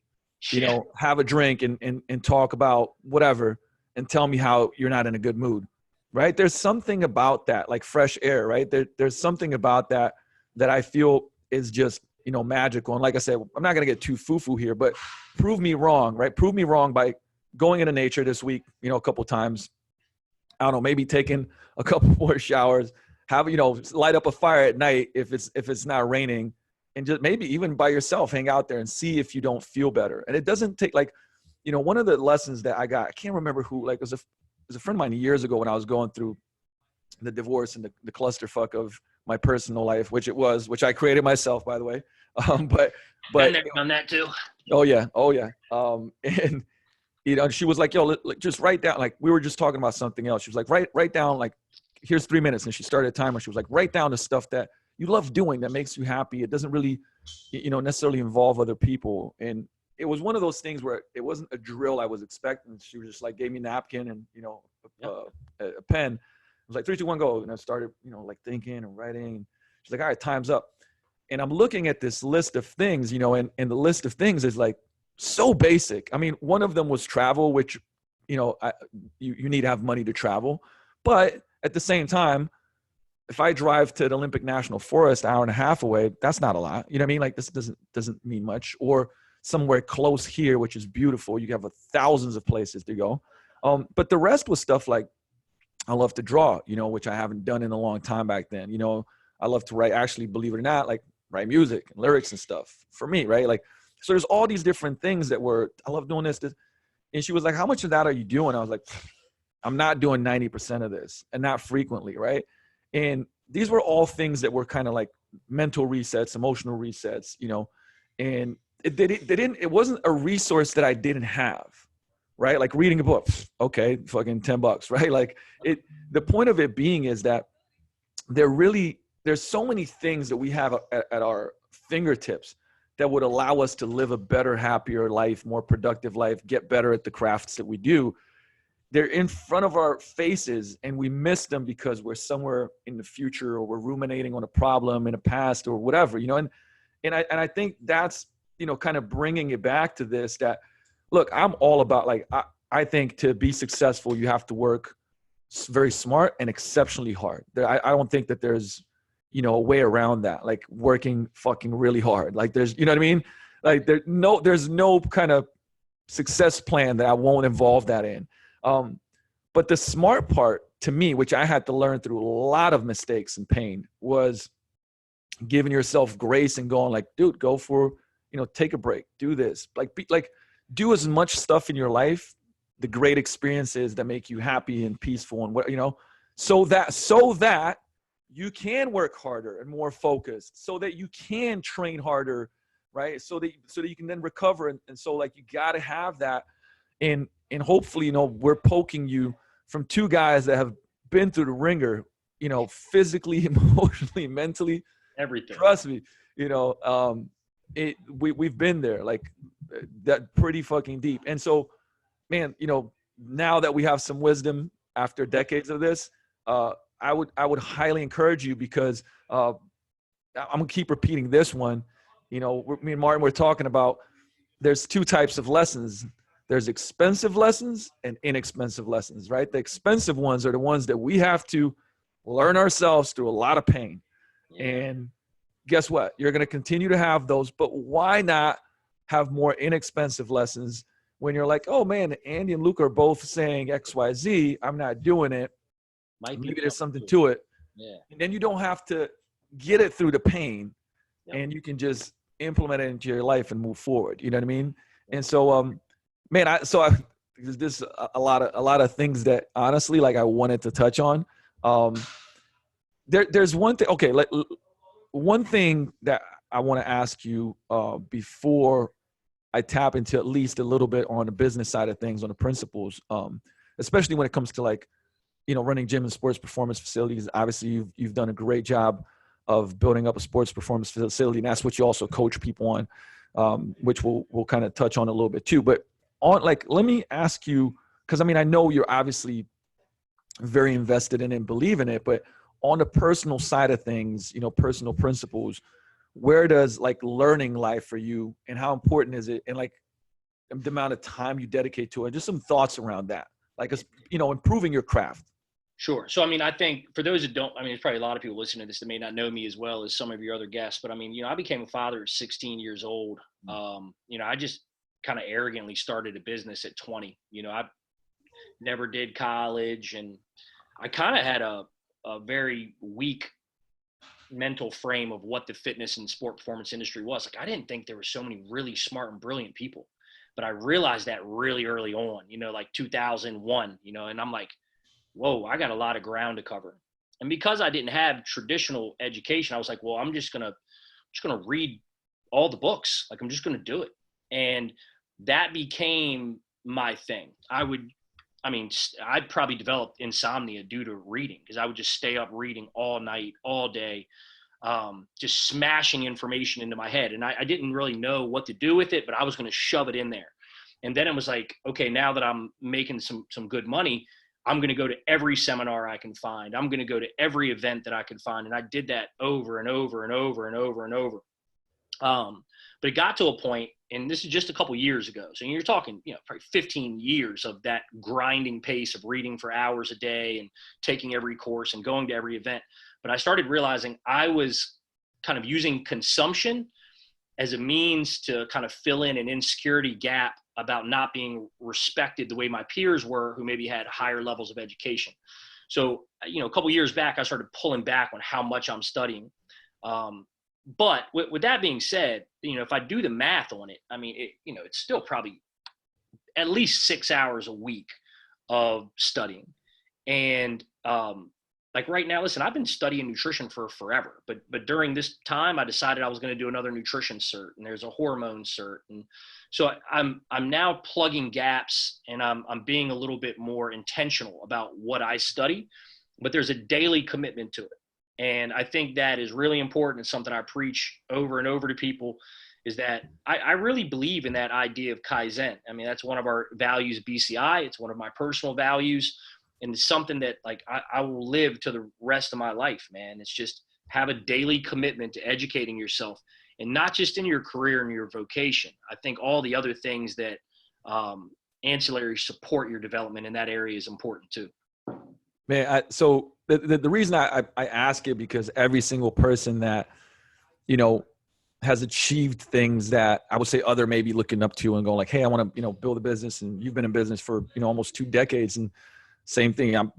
you know, have a drink and talk about whatever and tell me how you're not in a good mood. Right? There's something about that, like fresh air, right? There's something about that I feel is just, you know, magical. And like I said, I'm not going to get too foo-foo here, but prove me wrong, right? Prove me wrong by going into nature this week, you know, a couple times. I don't know, maybe taking a couple more showers, have, you know, light up a fire at night if it's not raining, and just maybe even by yourself, hang out there and see if you don't feel better. And it doesn't take, like, you know, one of the lessons that I got, I can't remember who, like, it was a friend of mine years ago when I was going through the divorce and the clusterfuck of my personal life, which I created myself, by the way. But on that too. Oh yeah. And you know, she was like, yo, just write down, like we were just talking about something else. She was like, write down, like, here's 3 minutes. And she started a timer. She was like, write down the stuff that you love doing that makes you happy. It doesn't really, you know, necessarily involve other people. And it was one of those things where it wasn't a drill I was expecting. She was just like, gave me a napkin and, you know, a pen. It was like 3, 2, 1, go. And I started, you know, like thinking and writing. She's like, all right, time's up. And I'm looking at this list of things, you know, and the list of things is like so basic. I mean, one of them was travel, which, you know, you need to have money to travel. But at the same time, if I drive to the Olympic National Forest, hour and a half away, that's not a lot. You know what I mean? Like this doesn't mean much. Or somewhere close here, which is beautiful. You have thousands of places to go. But the rest was stuff like, I love to draw, you know, which I haven't done in a long time back then. You know, I love to write, actually, believe it or not, like write music and lyrics and stuff for me, right? Like, so there's all these different things that I love doing this. And she was like, how much of that are you doing? I was like, I'm not doing 90% of this, and not frequently, right? And these were all things that were kind of like mental resets, emotional resets, you know, and it wasn't a resource that I didn't have, right? Like reading a book, okay, fucking $10, right? Like the point of it being is that there's so many things that we have at our fingertips that would allow us to live a better, happier life, more productive life, get better at the crafts that we do. They're in front of our faces and we miss them because we're somewhere in the future, or we're ruminating on a problem in the past or whatever, you know? And I think that's, you know, kind of bringing it back to this, that look, I'm all about, like, I think to be successful, you have to work very smart and exceptionally hard. I don't think that there's, you know, a way around that, like working fucking really hard. Like there's, you know what I mean? Like there's no kind of success plan that I won't involve that in. But the smart part to me, which I had to learn through a lot of mistakes and pain, was giving yourself grace and going like, dude, go for, you know, take a break, do this, do as much stuff in your life, the great experiences that make you happy and peaceful and what, you know, so that you can work harder and more focused, so that you can train harder, right? So that you can then recover. And so like, you got to have that. And hopefully, you know, we're poking you from two guys that have been through the ringer, you know, physically, emotionally, mentally, everything. Trust me, you know, we've been there, like that, pretty fucking deep. And so, man, you know, now that we have some wisdom after decades of this, I would highly encourage you, because I'm gonna keep repeating this one. You know, me and Martin were talking about, there's two types of lessons. There's expensive lessons and inexpensive lessons, right? The expensive ones are the ones that we have to learn ourselves through a lot of pain. Yeah. And guess what? You're going to continue to have those, but why not have more inexpensive lessons when you're like, oh man, Andy and Luke are both saying XYZ, I'm not doing it. Maybe there's something to it. Yeah. And then you don't have to get it through the pain, and you can just implement it into your life and move forward. You know what I mean? And so, man, there's a lot of things that honestly, like, I wanted to touch on. There's one thing. Okay. One thing that I want to ask you, before I tap into at least a little bit on the business side of things, on the principles, especially when it comes to, like, running gym and sports performance facilities. Obviously you've done a great job of building up a sports performance facility, and that's what you also coach people on, which we'll kind of touch on a little bit too. But let me ask you, because I know you're obviously very invested in it and believe in it, but on the personal side of things, personal principles, where does, like, learning lie for you, and how important is it, and, like, the amount of time you dedicate to it? Just some thoughts around that, like, improving your craft. Sure. So, I think for those that don't, there's probably a lot of people listening to this that may not know me as well as some of your other guests, but I became a father at 16 years old. I just kind of arrogantly started a business at 20. I never did college, and I kind of had a very weak mental frame of what the fitness and sport performance industry was. Like, I didn't think there were so many really smart and brilliant people, but I realized that really early on, like 2001, and I'm like, whoa, I got a lot of ground to cover. And because I didn't have traditional education, I was like, well, I'm just going to read all the books. Like, I'm just going to do it. And that became my thing. I'd probably developed insomnia due to reading, because I would just stay up reading all night, all day, just smashing information into my head. And I didn't really know what to do with it, but I was going to shove it in there. And then it was like, okay, now that I'm making some good money, I'm going to go to every seminar I can find. I'm going to go to every event that I can find. And I did that over and over and over and over and over. But it got to a point, and this is just a couple years ago. So you're talking, probably 15 years of that grinding pace of reading for hours a day and taking every course and going to every event. But I started realizing I was kind of using consumption as a means to kind of fill in an insecurity gap about not being respected the way my peers were, who maybe had higher levels of education. So, a couple years back, I started pulling back on how much I'm studying. But with that being said, if I do the math on it, it's still probably at least 6 hours a week of studying. And, like right now, listen, I've been studying nutrition for forever, but during this time, I decided I was going to do another nutrition cert, and there's a hormone cert. And so I'm now plugging gaps, and I'm being a little bit more intentional about what I study, but there's a daily commitment to it. And I think that is really important. It's something I preach over and over to people, is that I really believe in that idea of Kaizen. That's one of our values, BCI. It's one of my personal values. And it's something that, like, I will live to the rest of my life, man. It's just have a daily commitment to educating yourself, and not just in your career and your vocation. I think all the other things that ancillary support your development in that area is important too. Man, so the reason I ask it, because every single person that, has achieved things that I would say other may be looking up to and going like, hey, I want to, build a business. And you've been in business for, almost 2 decades. And same thing, I'm,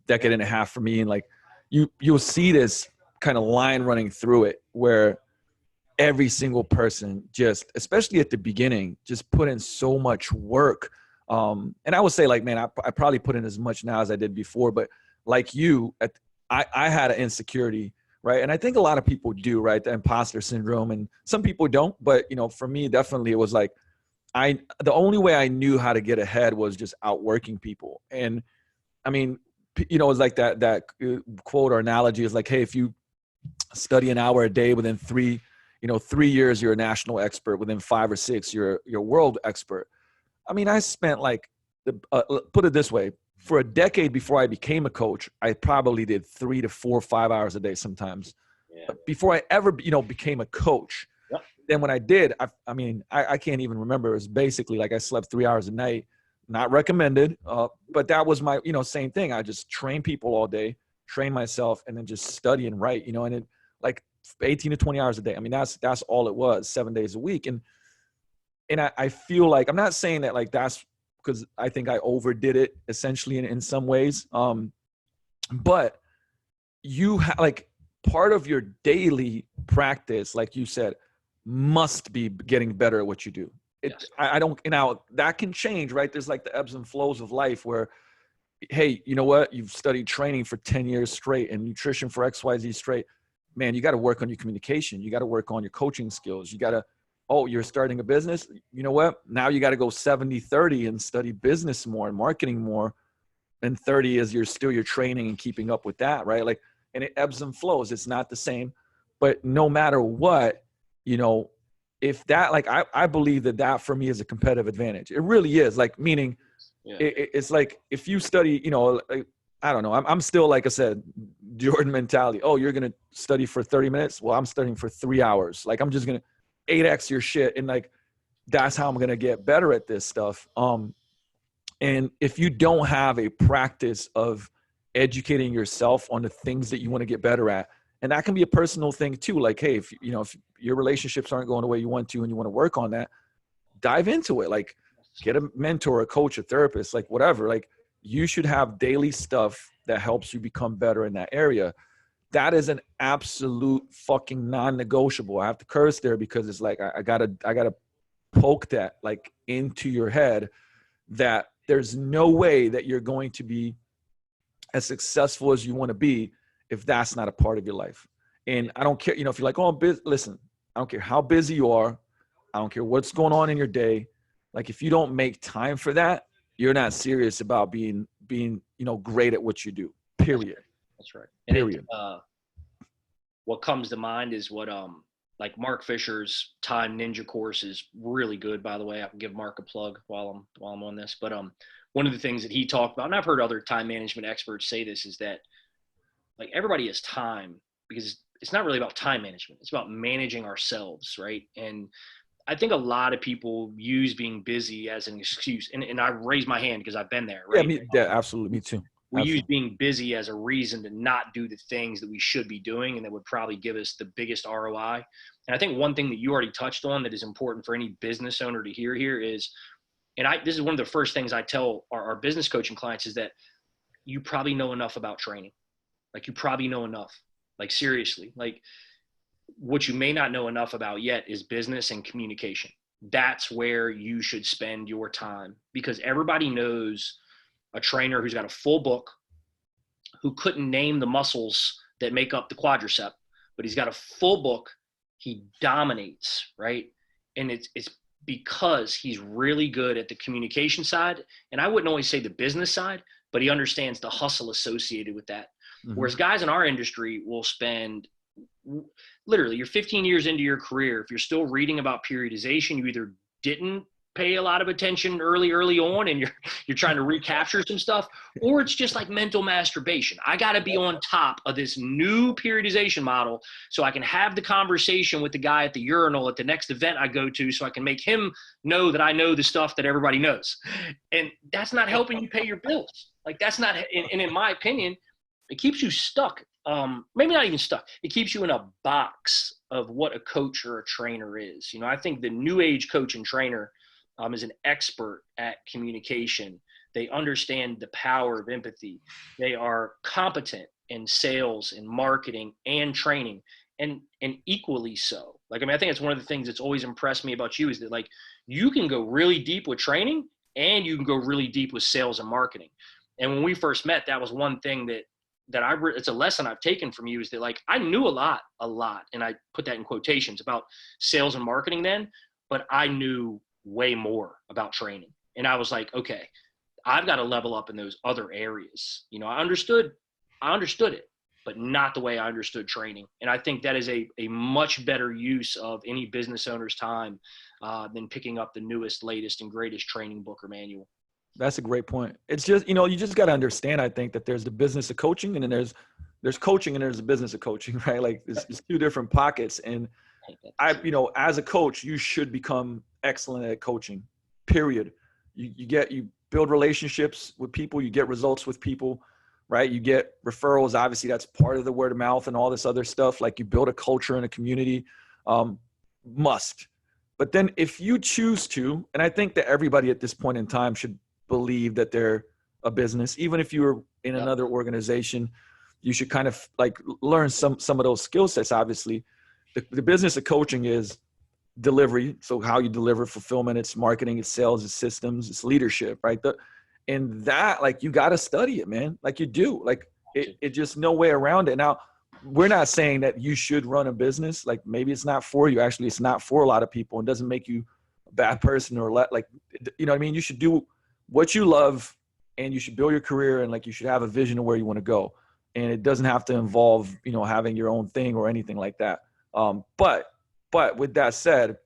decade and a half for me. And like, you'll see this kind of line running through it, where every single person just, especially at the beginning, just put in so much work. And I would say, like, man, I probably put in as much now as I did before, but like you, I had an insecurity, right? And I think a lot of people do, right? The imposter syndrome, and some people don't, but for me, definitely it was like, the only way I knew how to get ahead was just outworking people. And it's like that quote or analogy is like, hey, if you study an hour a day, within 3 years, you're a national expert. Within 5 or 6, you're a world expert. I spent like, put it this way, for a decade before I became a coach, I probably did 3 to 4 or 5 hours a day sometimes. Yeah. Before I ever, became a coach. Yep. Then when I did, I can't even remember. It was basically like I slept 3 hours a night, not recommended. But that was my, same thing. I just train people all day, train myself, and then just study and write, and it like 18 to 20 hours a day. That's all it was, 7 days a week. And and I feel like, I'm not saying that like that's because I think I overdid it essentially in some ways. But you like part of your daily practice, like you said, must be getting better at what you do. Yes. I don't, now that can change, right? There's like the ebbs and flows of life where, hey, you know what? You've studied training for 10 years straight and nutrition for XYZ straight. Man, you got to work on your communication. You got to work on your coaching skills. You got to, oh, you're starting a business. You know what? Now you got to go 70-30 and study business more and marketing more. And 30 is you're training and keeping up with that, right? Like, and it ebbs and flows. It's not the same, but no matter what, you know, if that, like, I believe that for me is a competitive advantage. It really is, like, meaning it's like, if you study, you know, like, I don't know, I'm still, like I said, Jordan mentality. Oh, you're going to study for 30 minutes. Well, I'm studying for 3 hours. Like, I'm just going to 8X your shit. And like, that's how I'm going to get better at this stuff. And if you don't have a practice of educating yourself on the things that you want to get better at, and that can be a personal thing too. Like, hey, if your relationships aren't going the way you want to, and you want to work on that, dive into it. Like, get a mentor, a coach, a therapist, like whatever. Like, you should have daily stuff that helps you become better in that area. That is an absolute fucking non-negotiable. I have to curse there because it's like, I gotta poke that like into your head that there's no way that you're going to be as successful as you want to be if that's not a part of your life. And I don't care, if you're like, oh, listen, I don't care how busy you are. I don't care what's going on in your day. Like, if you don't make time for that, you're not serious about being great at what you do, period. That's right. Period. What comes to mind is what, like Mark Fisher's Time Ninja course is really good, by the way. I can give Mark a plug while I'm on this. But one of the things that he talked about, and I've heard other time management experts say this, is that like everybody has time, because it's not really about time management. It's about managing ourselves, right? And I think a lot of people use being busy as an excuse. And I raise my hand because I've been there, right? Yeah, absolutely. Me too. We use being busy as a reason to not do the things that we should be doing and that would probably give us the biggest ROI. And I think one thing that you already touched on that is important for any business owner to hear here is, and this is one of the first things I tell our business coaching clients, is that you probably know enough about training. Like, you probably know enough. Like, seriously, like, what you may not know enough about yet is business and communication. That's where you should spend your time, because everybody knows a trainer who's got a full book, who couldn't name the muscles that make up the quadricep, but he's got a full book. He dominates, right? And it's because he's really good at the communication side. And I wouldn't always say the business side, but he understands the hustle associated with that. Mm-hmm. Whereas guys in our industry will spend, literally, you're 15 years into your career. If you're still reading about periodization, you either didn't pay a lot of attention early on and you're trying to recapture some stuff, or it's just like mental masturbation. I got to be on top of this new periodization model so I can have the conversation with the guy at the urinal at the next event I go to, so I can make him know that I know the stuff that everybody knows. And that's not helping you pay your bills. Like, that's not, and in my opinion, it keeps you stuck. Maybe not even stuck. It keeps you in a box of what a coach or a trainer is. I think the new age coach and trainer is an expert at communication. They understand the power of empathy. They are competent in sales and marketing and training, and equally so. Like, I think it's one of the things that's always impressed me about you is that, like, you can go really deep with training and you can go really deep with sales and marketing. And when we first met, that was one thing that it's a lesson I've taken from you, is that, like, I knew a lot, and I put that in quotations, about sales and marketing then, but I knew way more about training. And I was like, okay, I've got to level up in those other areas. I understood it, but not the way I understood training. And I think that is a much better use of any business owner's time than picking up the newest, latest, and greatest training book or manual. That's a great point. It's just, you just got to understand, I think, that there's the business of coaching, and then there's coaching and there's the business of coaching, right? Like, it's two different pockets. And as a coach, you should become excellent at coaching, period. You build relationships with people, you get results with people, right? You get referrals. Obviously, that's part of the word of mouth and all this other stuff. Like, you build a culture and a community, must. But then if you choose to, and I think that everybody at this point in time should believe that they're a business, even if you're in another organization, you should kind of like learn some of those skill sets. Obviously, the business of coaching is delivery. So how you deliver fulfillment, it's marketing, it's sales, it's systems, it's leadership, right? And that, like, you got to study it, man. Like you do, like it just no way around it. Now, we're not saying that you should run a business. Like maybe it's not for you. Actually, it's not for a lot of people and doesn't make you a bad person or like, you know what I mean? You should do what you love and you should build your career and like you should have a vision of where you want to go. And it doesn't have to involve, you know, having your own thing or anything like that. But with that said,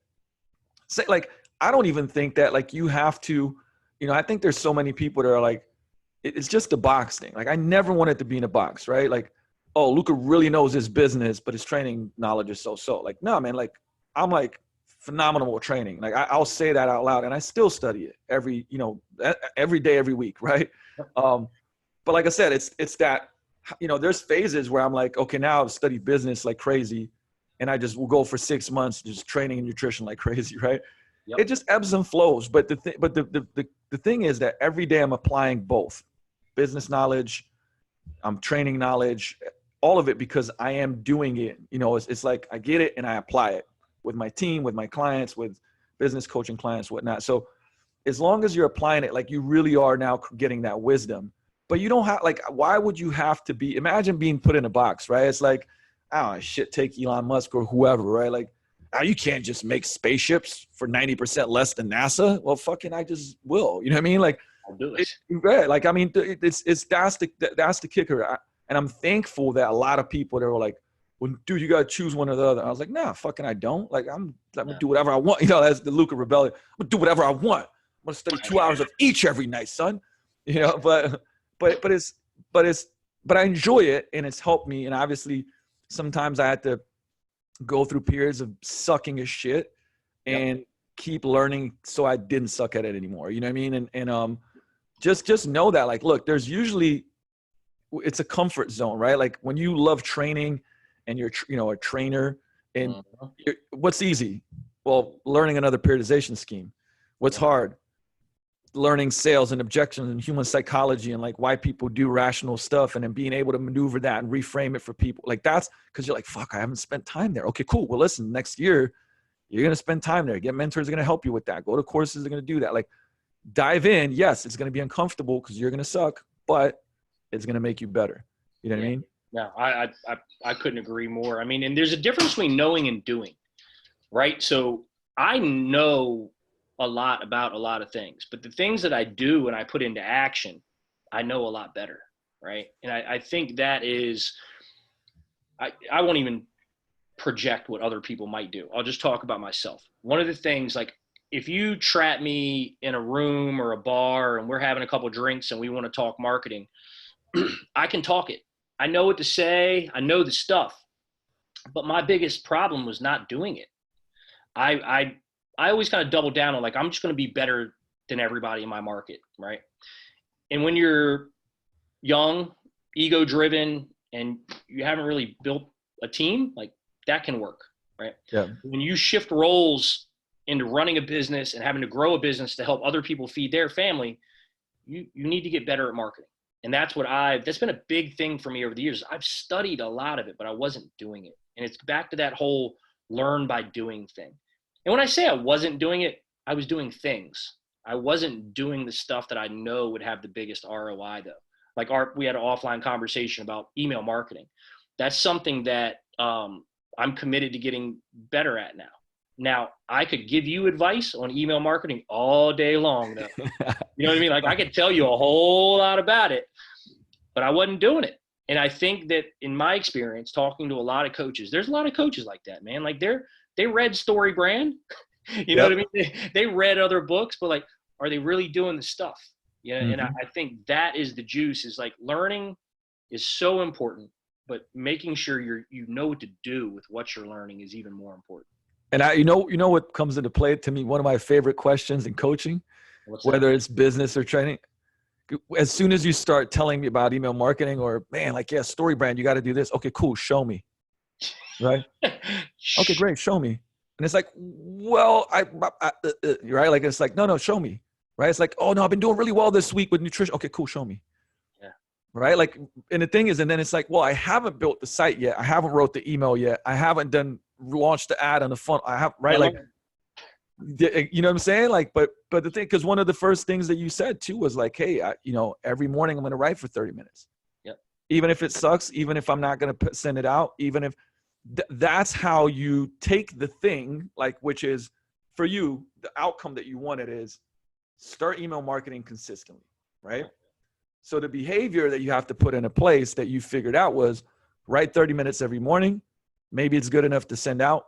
say like, I don't even think that like you have to, you know, I think there's so many people that are like, it's just a box thing. Like I never wanted to be in a box, right? Like, oh, Luca really knows his business, but his training knowledge is so. Like, no, man, like I'm like phenomenal with training. Like I'll say that out loud and I still study it every day, every week. Right. But like I said, it's that, you know, there's phases where I'm like, okay, now I've studied business like crazy. And I just will go for 6 months, just training and nutrition like crazy. Right. It just ebbs and flows. But the thing is that every day I'm applying both business knowledge, I'm training knowledge, all of it, because I am doing it. You know, it's like I get it and I apply it with my team, with my clients, with business coaching clients, whatnot. So as long as you're applying it, like you really are now getting that wisdom. But you don't have, like, why would you have to be, imagine being put in a box, right? It's like, oh shit, take Elon Musk or whoever, right? Like, oh, you can't just make spaceships for 90% less than NASA. Well, fucking, I just will, you know what I mean? Like, I'll do it. Right. Like, I mean, that's the kicker. And I'm thankful that a lot of people, they were like, well, dude, you got to choose one or the other. I was like, nah, fucking, I don't. Like, I'm going to do whatever I want. You know, that's the Luca rebellion. I'm going to do whatever I want. I'm going to study 2 hours of each every night, son. You know, but I enjoy it and it's helped me. And obviously sometimes I had to go through periods of sucking as shit and keep learning so I didn't suck at it anymore. You know what I mean? And just know that, like, look, there's usually, it's a comfort zone, right? Like when you love training and you're, you know, a trainer and what's easy? Well, learning another periodization scheme. What's hard? Learning sales and objections and human psychology and like why people do rational stuff and then being able to maneuver that and reframe it for people. Like that's because you're like, fuck, I haven't spent time there. Okay, cool. Well, listen, next year you're going to spend time there. Get mentors are going to help you with that. Go to courses that are going to do that. Like dive in. Yes, it's going to be uncomfortable because you're going to suck, but it's going to make you better. You know what I mean? No, I couldn't agree more. I mean, and there's a difference between knowing and doing, right? So I know a lot about a lot of things, but the things that I do and I put into action, I know a lot better. Right. And I think that is, I won't even project what other people might do. I'll just talk about myself. One of the things, like if you trap me in a room or a bar and we're having a couple drinks and we want to talk marketing, I can talk it. I know what to say. I know the stuff, but my biggest problem was not doing it. I always kind of double down on like, I'm just going to be better than everybody in my market. Right. And when you're young, ego driven, and you haven't really built a team, like that can work. Right. Yeah. When you shift roles into running a business and having to grow a business to help other people feed their family, you need to get better at marketing. And that's been a big thing for me over the years. I've studied a lot of it, but I wasn't doing it. And it's back to that whole learn by doing thing. And when I say I wasn't doing it, I was doing things. I wasn't doing the stuff that I know would have the biggest ROI though. Like we had an offline conversation about email marketing. That's something that I'm committed to getting better at now. Now, I could give you advice on email marketing all day long though. You know what I mean? Like I could tell you a whole lot about it, but I wasn't doing it. And I think that in my experience, talking to a lot of coaches, there's a lot of coaches like that, man. Like they read Story Brand, you know what I mean? They read other books, but like, are they really doing the stuff? Yeah. And I think that is the juice, is like learning is so important, but making sure you know what to do with what you're learning is even more important. And you know what comes into play to me, one of my favorite questions in coaching, whether it's business or training, as soon as you start telling me about email marketing or man, like, yeah, Story Brand, you got to do this. Okay, cool. Show me. Right. Okay, great. Show me. And it's like, well, right? Like, it's like, no, show me, right? It's like, oh no, I've been doing really well this week with nutrition. Okay, cool. Show me. Yeah. Right. Like, and the thing is, and then it's like, well, I haven't built the site yet. I haven't wrote the email yet. I haven't launched the ad on the funnel. I have, right. Like, you know what I'm saying? Like, but the thing, because one of the first things that you said too was like, hey, every morning I'm going to write for 30 minutes. Yep. Even if it sucks, even if I'm not going to send it out, even if that's how you take the thing, like, which is for you, the outcome that you wanted is start email marketing consistently. Right. So the behavior that you have to put into place that you figured out was write 30 minutes every morning. Maybe it's good enough to send out.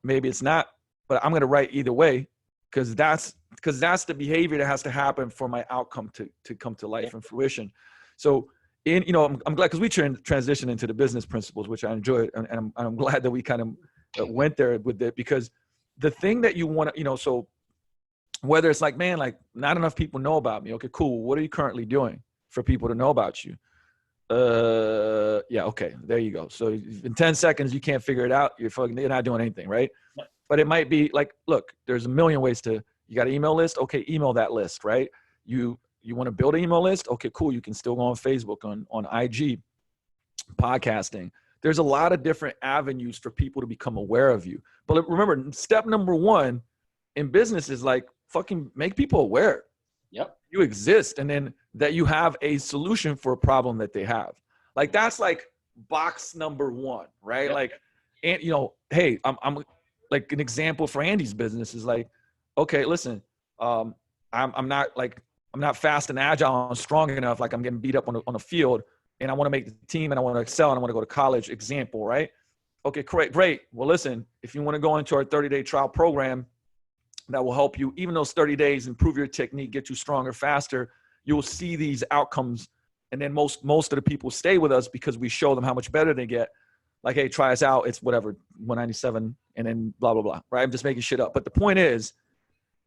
Maybe it's not, but I'm going to write either way because that's the behavior that has to happen for my outcome to come to life and fruition. So I'm glad because we transitioned into the business principles, which I enjoyed. And I'm glad that we kind of went there with it because the thing that you want to, so whether it's like, man, like not enough people know about me. Okay, cool. What are you currently doing for people to know about you? Yeah. Okay. There you go. So in 10 seconds, you can't figure it out. You're not doing anything. Right. Yep. But it might be like, look, there's a million ways you got an email list. Okay. Email that list. Right. You want to build an email list. Okay, cool. You can still go on Facebook, on IG, podcasting. There's a lot of different avenues for people to become aware of you. But remember, step number one in business is like fucking make people aware. Yep. You exist, and then that you have a solution for a problem that they have. Like that's like box number one, right? Yep. Like, and hey, I'm like an example for Andy's business is like, okay, listen, I'm not fast and agile and strong enough. Like I'm getting beat up on a field, and I want to make the team, and I want to excel, and I want to go to college. Example, right? Okay, great. Well, listen, if you want to go into our 30-day trial program, that will help you, even those 30 days, improve your technique, get you stronger, faster. You'll see these outcomes. And then most of the people stay with us because we show them how much better they get. Like, hey, try us out. It's whatever, 197 and then blah, blah, blah. Right? I'm just making shit up. But the point is,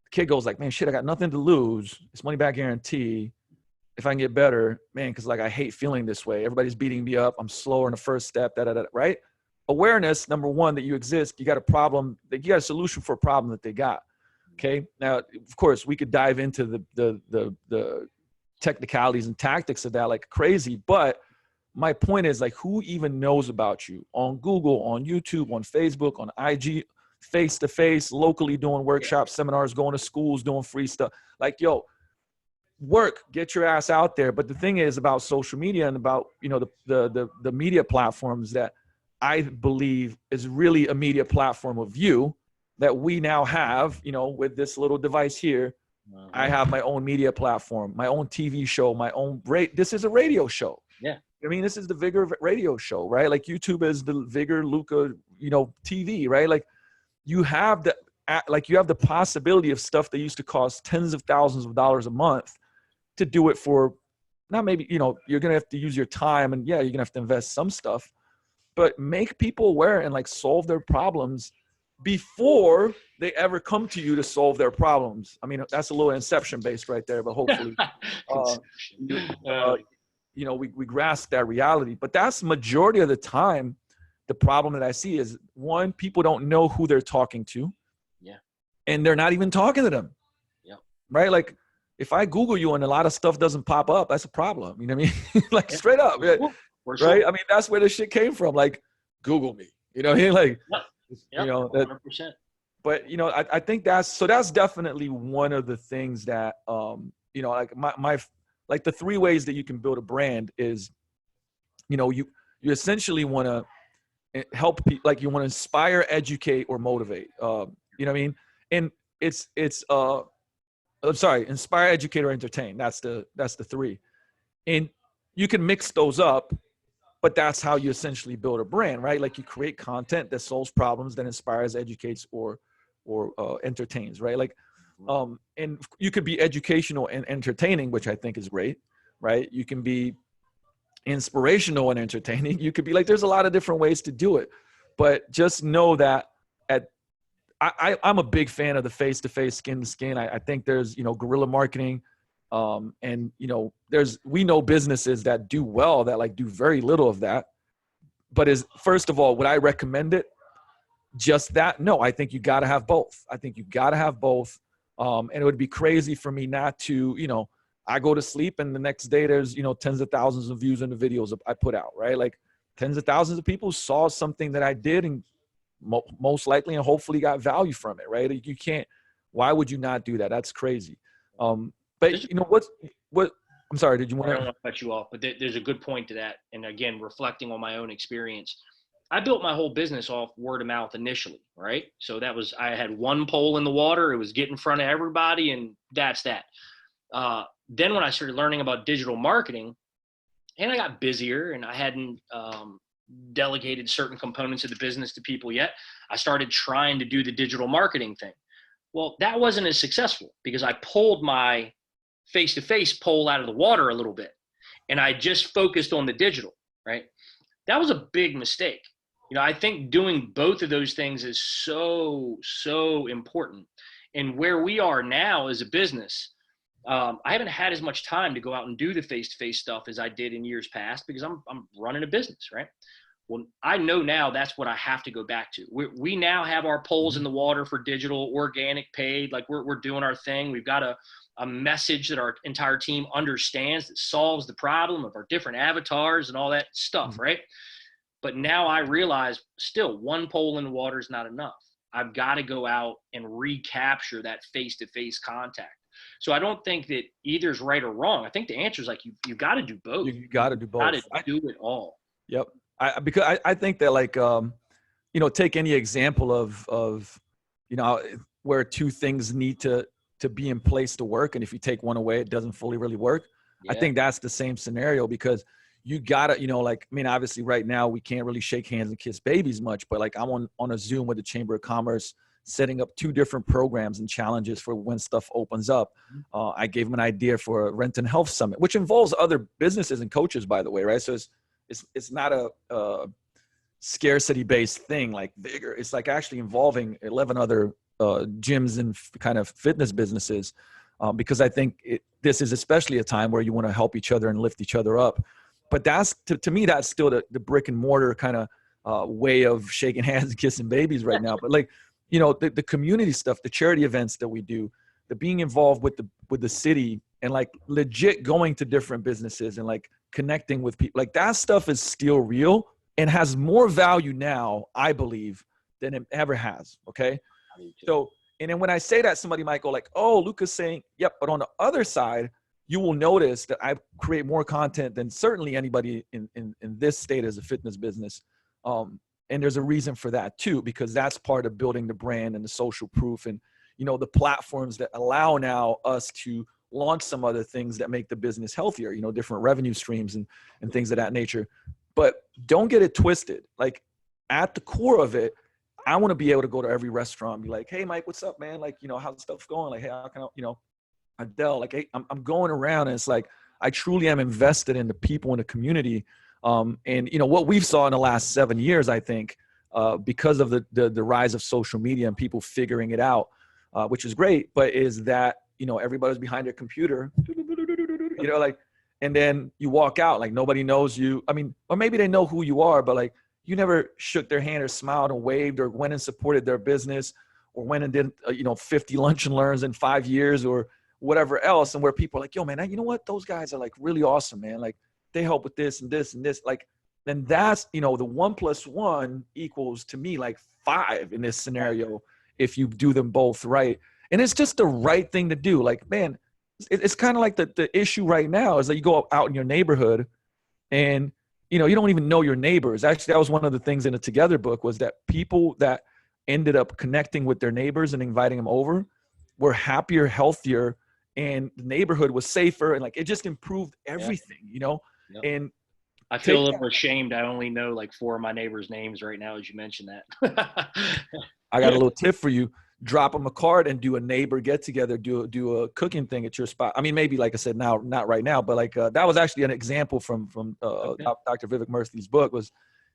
the kid goes like, man, shit, I got nothing to lose. It's money back guarantee. If I can get better, man, because like I hate feeling this way. Everybody's beating me up. I'm slower in the first step, right? Awareness, number one, that you exist. You got a problem, that you got a solution for a problem that they got. Okay. Now, of course, we could dive into the technicalities and tactics of that like crazy. But my point is like, who even knows about you on Google, on YouTube, on Facebook, on IG, face-to-face, locally doing workshops, seminars, going to schools, doing free stuff. Like, yo, get your ass out there. But the thing is about social media and about, the media platforms that I believe is really a media platform of you that we now have, with this little device here. I have my own media platform, my own TV show, my own this is a radio show. Yeah. I mean, this is the Vigor radio show, right? Like YouTube is the Vigor Luca, TV, right? Like you have the possibility of stuff that used to cost tens of thousands of dollars a month to do it for, not maybe, you're going to have to use your time and yeah, you're going to have to invest some stuff, but make people aware and like solve their problems before they ever come to you to solve their problems. I mean, that's a little inception based right there, but hopefully, we grasp that reality. But that's majority of the time, the problem that I see is one, people don't know who they're talking to. Yeah. And they're not even talking to them. Yeah. Right. Like if I Google you and a lot of stuff doesn't pop up, that's a problem. You know what I mean? Like straight up. Right? Right. I mean, that's where the shit came from. Like Google me, you know what I mean? Like, yep, 100%. But I think that's definitely one of the things that like my like the three ways that you can build a brand is, you essentially want to help people, like you want to inspire, educate, or motivate. You know what I mean? And inspire, educate, or entertain. That's the three. And you can mix those up. But that's how you essentially build a brand, right? Like you create content that solves problems, that inspires, educates, or entertains, right? Like, and you could be educational and entertaining, which I think is great, right? You can be inspirational and entertaining. You could be like, there's a lot of different ways to do it, but just know that I'm a big fan of the face-to-face, skin-to-skin. I think there's, guerrilla marketing. And we know businesses that do well, that like do very little of that, but first of all, would I recommend it? just that? No, I think you got to have both. I think you got to have both. And it would be crazy for me not to, I go to sleep and the next day there's, tens of thousands of views on the videos I put out, right? Like tens of thousands of people saw something that I did and most likely and hopefully got value from it, right? You can't, why would you not do that? That's crazy. But what, I'm sorry, did you want to? I don't want to cut you off, but there's a good point to that. And again, reflecting on my own experience, I built my whole business off word of mouth initially, right? So I had one pole in the water. It was get in front of everybody, and that's that. Then when I started learning about digital marketing, and I got busier and I hadn't delegated certain components of the business to people yet, I started trying to do the digital marketing thing. Well, that wasn't as successful because I pulled my face-to-face pole out of the water a little bit and I just focused on the digital, right? That was a big mistake. I think doing both of those things is so, so important. And where we are now as a business, I haven't had as much time to go out and do the face-to-face stuff as I did in years past because I'm running a business, right? Well, I know now that's what I have to go back to. We now have our poles in the water for digital, organic, paid. Like we're doing our thing. We've got a message that our entire team understands that solves the problem of our different avatars and all that stuff, right? But now I realize still one pole in the water is not enough. I've got to go out and recapture that face-to-face contact. So I don't think that either is right or wrong. I think the answer is like you got to do both. You got to do both. You got to do it all. Yep. Because I think that like take any example of where two things need to be in place to work, and if you take one away, it doesn't fully really work. Yeah. I think that's the same scenario because you gotta, obviously right now we can't really shake hands and kiss babies much, but like I'm on a Zoom with the Chamber of Commerce, setting up 2 different programs and challenges for when stuff opens up. I gave them an idea for a rent and health summit, which involves other businesses and coaches, by the way, right? So it's not a scarcity-based thing like bigger. It's like actually involving 11 other gyms and kind of fitness businesses because I think this is especially a time where you want to help each other and lift each other up. But that's to me, that's still the brick and mortar kind of way of shaking hands and kissing babies right now. But like, the community stuff, the charity events that we do, the being involved with the city and like legit going to different businesses and like connecting with people, like that stuff is still real and has more value now, I believe, than it ever has. Okay. So, and then when I say that, somebody might go like, oh, Luca's saying, yep. But on the other side, you will notice that I create more content than certainly anybody in this state as a fitness business. And there's a reason for that too, because that's part of building the brand and the social proof and, the platforms that allow now us to launch some other things that make the business healthier, different revenue streams and things of that nature. But don't get it twisted. Like at the core of it, I want to be able to go to every restaurant and be like, hey, Mike, what's up, man? Like, how's stuff going? Like, hey, how can I, Adele, like, hey, I'm going around and it's like, I truly am invested in the people in the community. And what we've saw in the last 7 years, I think, because of the rise of social media and people figuring it out, which is great, but is that, everybody's behind their computer, and then you walk out, like nobody knows you. I mean, or maybe they know who you are, but like you never shook their hand or smiled and waved or went and supported their business or went and did, 50 lunch and learns in 5 years or whatever else. And where people are like, yo, man, you know what? Those guys are like really awesome, man. Like they help with this and this and this. Like, then that's, the 1 + 1 equals to me like 5 in this scenario if you do them both right. And it's just the right thing to do. Like, man, it's kind of like the issue right now is that you go out in your neighborhood and, you don't even know your neighbors. Actually, that was one of the things in the Together book was that people that ended up connecting with their neighbors and inviting them over were happier, healthier, and the neighborhood was safer. And like, it just improved everything, Yep. And I feel a little ashamed. I only know like 4 of my neighbors' names right now, as you mentioned that. I got a little tip for you. Drop them a card and do a neighbor get together, do a cooking thing at your spot. I mean, maybe like I said, now, not right now, but like that was actually an example from Dr. Vivek Murthy's book was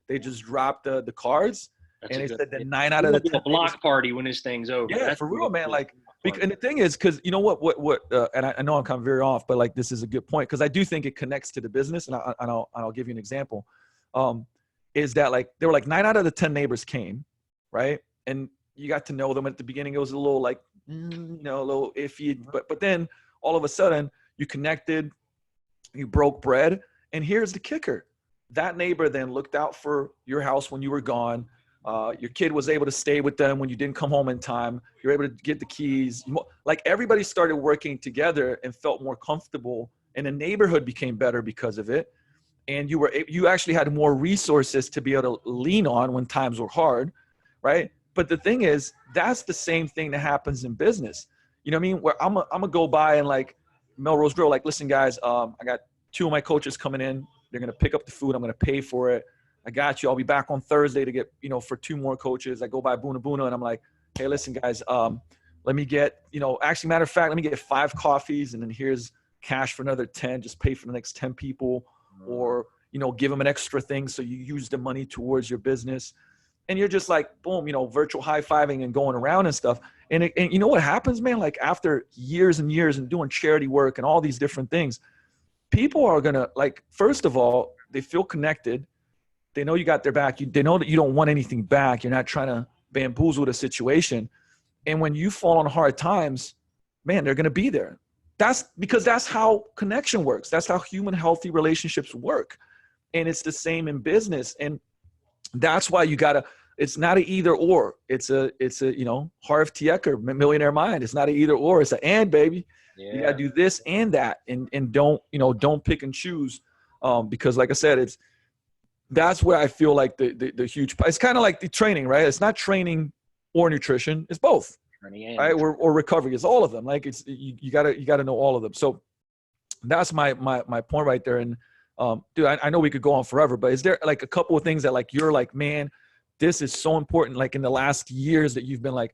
they just dropped the cards. That's and they said that 9 out of the 10 a block party when this thing's over. Yeah, that's for real, man. Like, and the thing is, because you know what, and I know I'm kind of very off, but like this is a good point because I do think it connects to the business, and I'll give you an example. Is that like there were like 9 out of the 10 neighbors came, right? And you got to know them at the beginning. It was a little like, a little iffy, but then all of a sudden you connected, you broke bread. And here's the kicker. That neighbor then looked out for your house when you were gone. Your kid was able to stay with them when you didn't come home in time. You're able to get the keys. Like everybody started working together and felt more comfortable, and the neighborhood became better because of it. And you actually had more resources to be able to lean on when times were hard, right? But the thing is, that's the same thing that happens in business. You know what I mean? Where I'm gonna go by and like Melrose Grill, like, listen, guys, I got 2 of my coaches coming in. They're gonna pick up the food. I'm gonna pay for it. I got you. I'll be back on Thursday to get, for 2 more coaches. I go by Boona Boona and I'm like, hey, listen, guys, let me get, actually, matter of fact, let me get 5 coffees and then here's cash for another 10. Just pay for the next 10 people, or give them an extra thing so you use the money towards your business. And you're just like, boom, virtual high-fiving and going around and stuff. And you know what happens, man? Like after years and years and doing charity work and all these different things, people are going to, like, first of all, they feel connected. They know you got their back. They know that you don't want anything back. You're not trying to bamboozle the situation. And when you fall on hard times, man, they're going to be there. That's because that's how connection works. That's how human healthy relationships work. And it's the same in business. And that's why you gotta, it's not an either or. It's a Harv Tieker, Millionaire Mind. It's not an either or. It's an and, baby. Yeah. You gotta do this and that, and don't pick and choose. Because like I said, that's where I feel like the huge, it's kind of like the training, right? It's not training or nutrition. It's both, right? Or recovery. It's all of them. Like you gotta know all of them. So that's my point right there. And dude, I know we could go on forever, but is there like a couple of things that like you're like, man, this is so important, like in the last years that you've been like,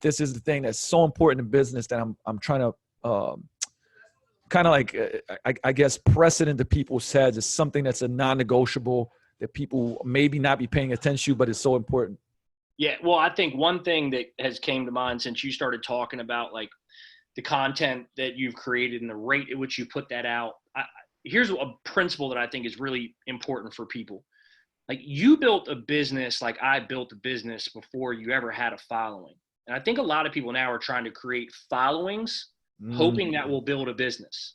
this is the thing that's so important in business that I'm trying to kind of like I guess press it into people's heads as something that's a non-negotiable that people maybe not be paying attention to, but it's so important? Yeah, well, I think one thing that has came to mind since you started talking about like the content that you've created and the rate at which you put that out, here's a principle that I think is really important for people. Like, you built a business like I built a business before you ever had a following. And I think a lot of people now are trying to create followings, hoping that will build a business,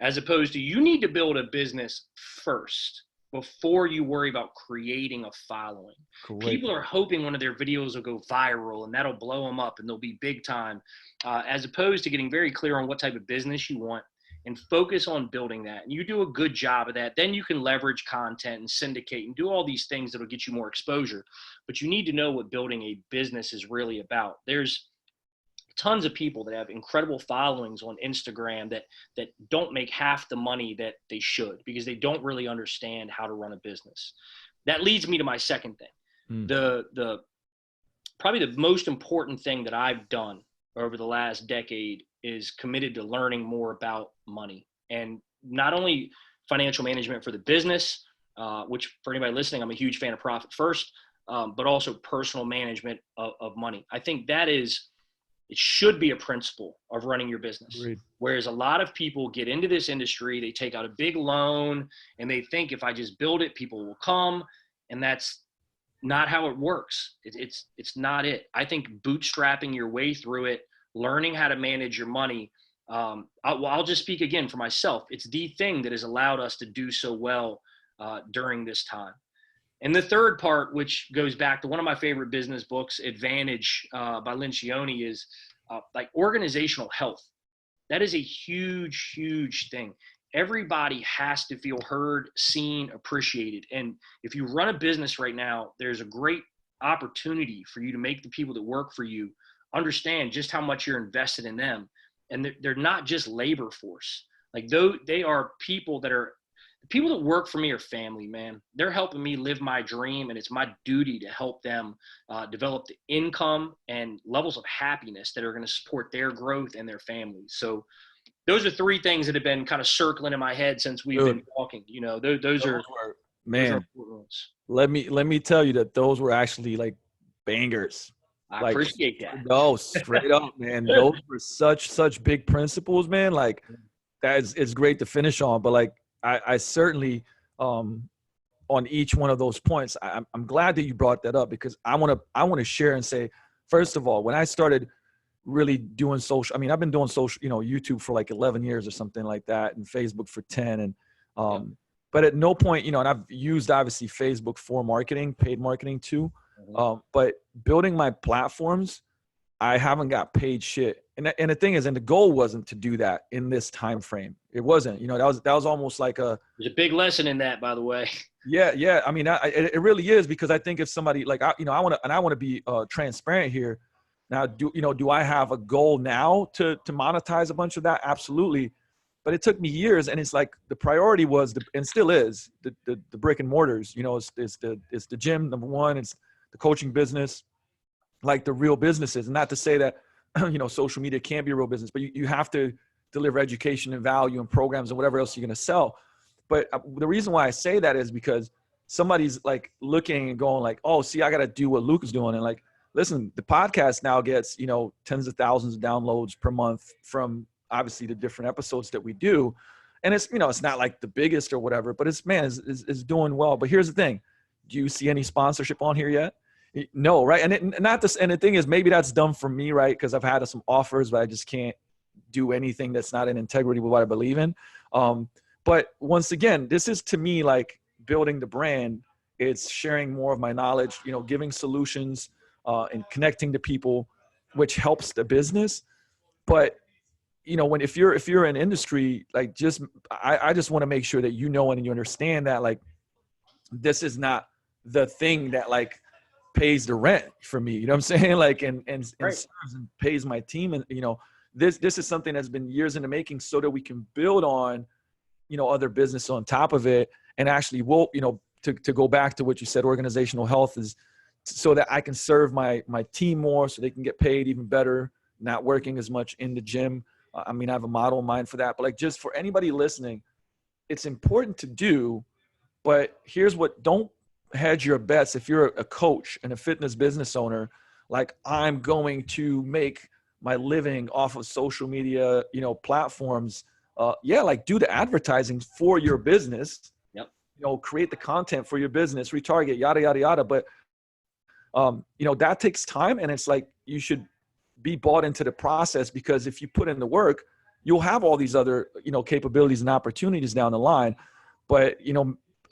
as opposed to you need to build a business first before you worry about creating a following. Correct. People are hoping one of their videos will go viral and that'll blow them up and they'll be big time, as opposed to getting very clear on what type of business you want and focus on building that. And you do a good job of that. Then you can leverage content and syndicate and do all these things that'll get you more exposure. But you need to know what building a business is really about. There's tons of people that have incredible followings on Instagram that don't make half the money that they should because they don't really understand how to run a business. That leads me to my second thing. The probably the most important thing that I've done over the last decade is committed to learning more about money, and not only financial management for the business, which for anybody listening, I'm a huge fan of Profit First, but also personal management of money. I think it should be a principle of running your business. Agreed. Whereas a lot of people get into this industry, they take out a big loan and they think if I just build it, people will come. And that's not how it works. It's not it. I think bootstrapping your way through it, learning how to manage your money. I'll just speak again for myself. It's the thing that has allowed us to do so well during this time. And the third part, which goes back to one of my favorite business books, Advantage by Lencioni, is like organizational health. That is a huge, huge thing. Everybody has to feel heard, seen, appreciated. And if you run a business right now, there's a great opportunity for you to make the people that work for you understand just how much you're invested in them. And they're not just labor force. Like, they are people that work for me are family, man. They're helping me live my dream, and it's my duty to help them develop the income and levels of happiness that are going to support their growth and their families. So those are 3 things that have been kind of circling in my head since we've been talking. Those are important ones. Let me tell you that those were actually like bangers. I appreciate that. No, straight up, man. Those were such big principles, man. Like, it's great to finish on, but like, I certainly on each one of those points. I'm glad that you brought that up, because I want to share and say, first of all, when I started really doing social, I mean, I've been doing social, YouTube for like 11 years or something like that, and Facebook for 10. And, but at no point, and I've used obviously Facebook for marketing, paid marketing too. But building my platforms, I haven't got paid shit. And the thing is, and the goal wasn't to do that in this time frame. It wasn't, that was almost like there's a big lesson in that, by the way. Yeah. I mean, it really is, because I think if somebody like, I want to be transparent here. Now, do I have a goal now to monetize a bunch of that? Absolutely. But it took me years, and it's like the priority was, and still is, the brick and mortars. It's the gym, number one. It's the coaching business, like the real businesses. And not to say that social media can't be a real business, but you have to deliver education and value and programs and whatever else you're going to sell. But the reason why I say that is because somebody's like looking and going like, oh, see, I got to do what Luke is doing. And like, listen, the podcast now gets, tens of thousands of downloads per month from obviously the different episodes that we do. And it's, it's not like the biggest or whatever, but it's doing well. But here's the thing. Do you see any sponsorship on here yet? No. Right. And the thing is, maybe that's dumb for me, right? Cause I've had some offers, but I just can't do anything that's not in integrity with what I believe in. But once again, this is to me like building the brand. It's sharing more of my knowledge, giving solutions, and connecting to people, which helps the business. But if you're in industry, like I just want to make sure that and you understand that like this is not the thing that like pays the rent for me. You know what I'm saying? Like and Right. serves and pays my team, and this is something that's been years in the making, so that we can build on other business on top of it. And actually to go back to what you said, organizational health is so that I can serve my team more, so they can get paid even better, not working as much in the gym. I mean, I have a model in mind for that, but like, just for anybody listening, it's important to do, but here's what, don't hedge your bets. If you're a coach and a fitness business owner, like, I'm going to make my living off of social media, platforms. Like, do the advertising for your business, create the content for your business, retarget, yada, yada, yada. But, that takes time, and it's like, you should be bought into the process, because if you put in the work, you'll have all these other, capabilities and opportunities down the line. But,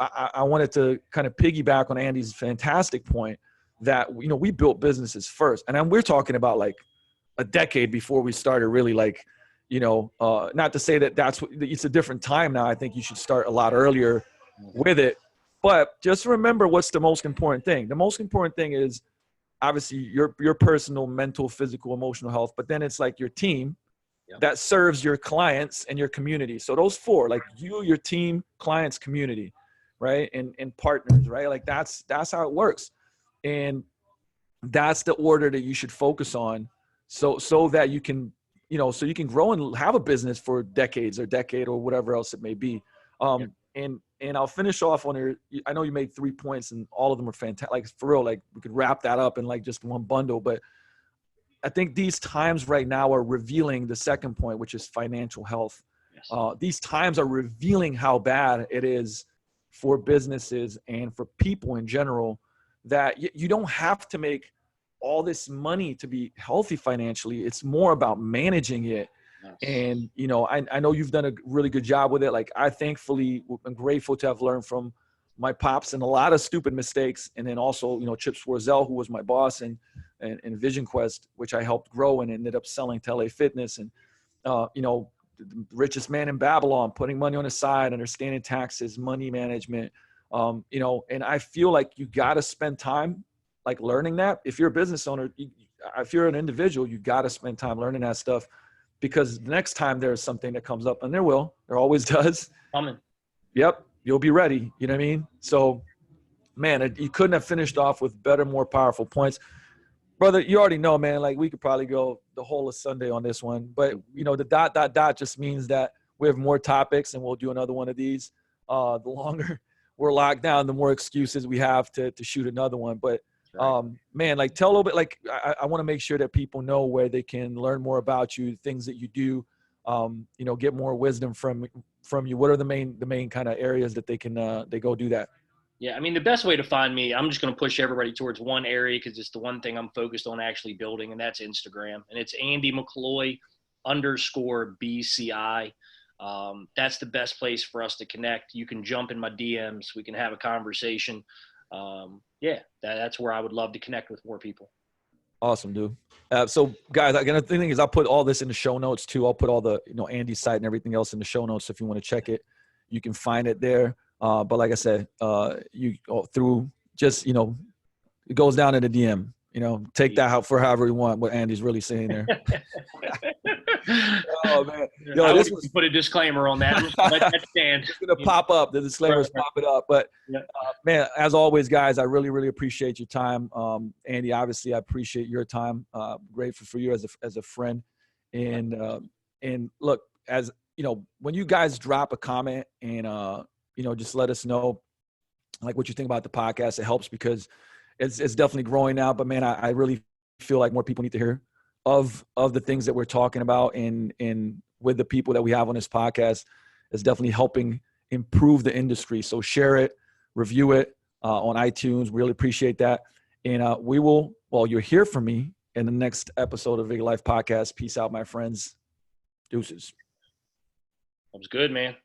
I wanted to kind of piggyback on Andy's fantastic point that, we built businesses first. And we're talking about like a decade before we started really like, not to say that it's a different time now. I think you should start a lot earlier with it. But just remember what's the most important thing. The most important thing is obviously your personal, mental, physical, emotional health, but then it's like your team that serves your clients and your community. So those four, like you, your team, clients, community, right? And partners, right? Like that's how it works. And that's the order that you should focus on. So that you can, so you can grow and have a business for decade or whatever else it may be. And I'll finish off on your, I know you made 3 points and all of them are fantastic. Like, for real, like we could wrap that up in like just one bundle, but I think these times right now are revealing the second point, which is financial health. Yes. These times are revealing how bad it is for businesses and for people in general, that you don't have to make all this money to be healthy financially. It's more about managing it. Yes. And, I know you've done a really good job with it. Like, I thankfully am grateful to have learned from my pops and a lot of stupid mistakes. And then also, Chip Swarzell, who was my boss and Vision Quest, which I helped grow and ended up selling to LA Fitness. And, the richest man in Babylon, putting money on the side, understanding taxes, money management, and I feel like you got to spend time like learning that. If you're a business owner, if you're an individual, you got to spend time learning that stuff, because the next time there's something that comes up, and there always does. Coming. Yep. You'll be ready. You know what I mean? So, man, you couldn't have finished off with better, more powerful points. Brother, you already know, man, like we could probably go the whole of Sunday on this one, but the ... just means that we have more topics, and we'll do another one of these. The longer we're locked down, the more excuses we have to shoot another one. But man, like, tell a little bit, like, I want to make sure that people know where they can learn more about you, things that you do, get more wisdom from you. What are the main kind of areas that they can, they go do that? Yeah, I mean, the best way to find me, I'm just going to push everybody towards one area because it's the one thing I'm focused on actually building, and that's Instagram. And it's Andy McCloy _ BCI. That's the best place for us to connect. You can jump in my DMs. We can have a conversation. That's where I would love to connect with more people. Awesome, dude. So guys, again, the thing is I'll put all this in the show notes too. I'll put all the, Andy's site and everything else in the show notes. So if you want to check it, you can find it there. But like I said, you go through just, it goes down in the DM, take that out for however you want, what Andy's really saying there. Oh man. Yo, this was put a disclaimer on that. Let that stand. It's going to pop up. The disclaimer's popping up. But man, as always, guys, I really, really appreciate your time. Andy, obviously I appreciate your time. Grateful for you as a friend. And look, as when you guys drop a comment and, just let us know like what you think about the podcast. It helps because it's definitely growing now, but man, I really feel like more people need to hear of the things that we're talking about and with the people that we have on this podcast. Is definitely helping improve the industry. So share it, review it on iTunes. Really appreciate that. And you'll hear from me in the next episode of Big Life Podcast. Peace out, my friends. Deuces. That was good, man.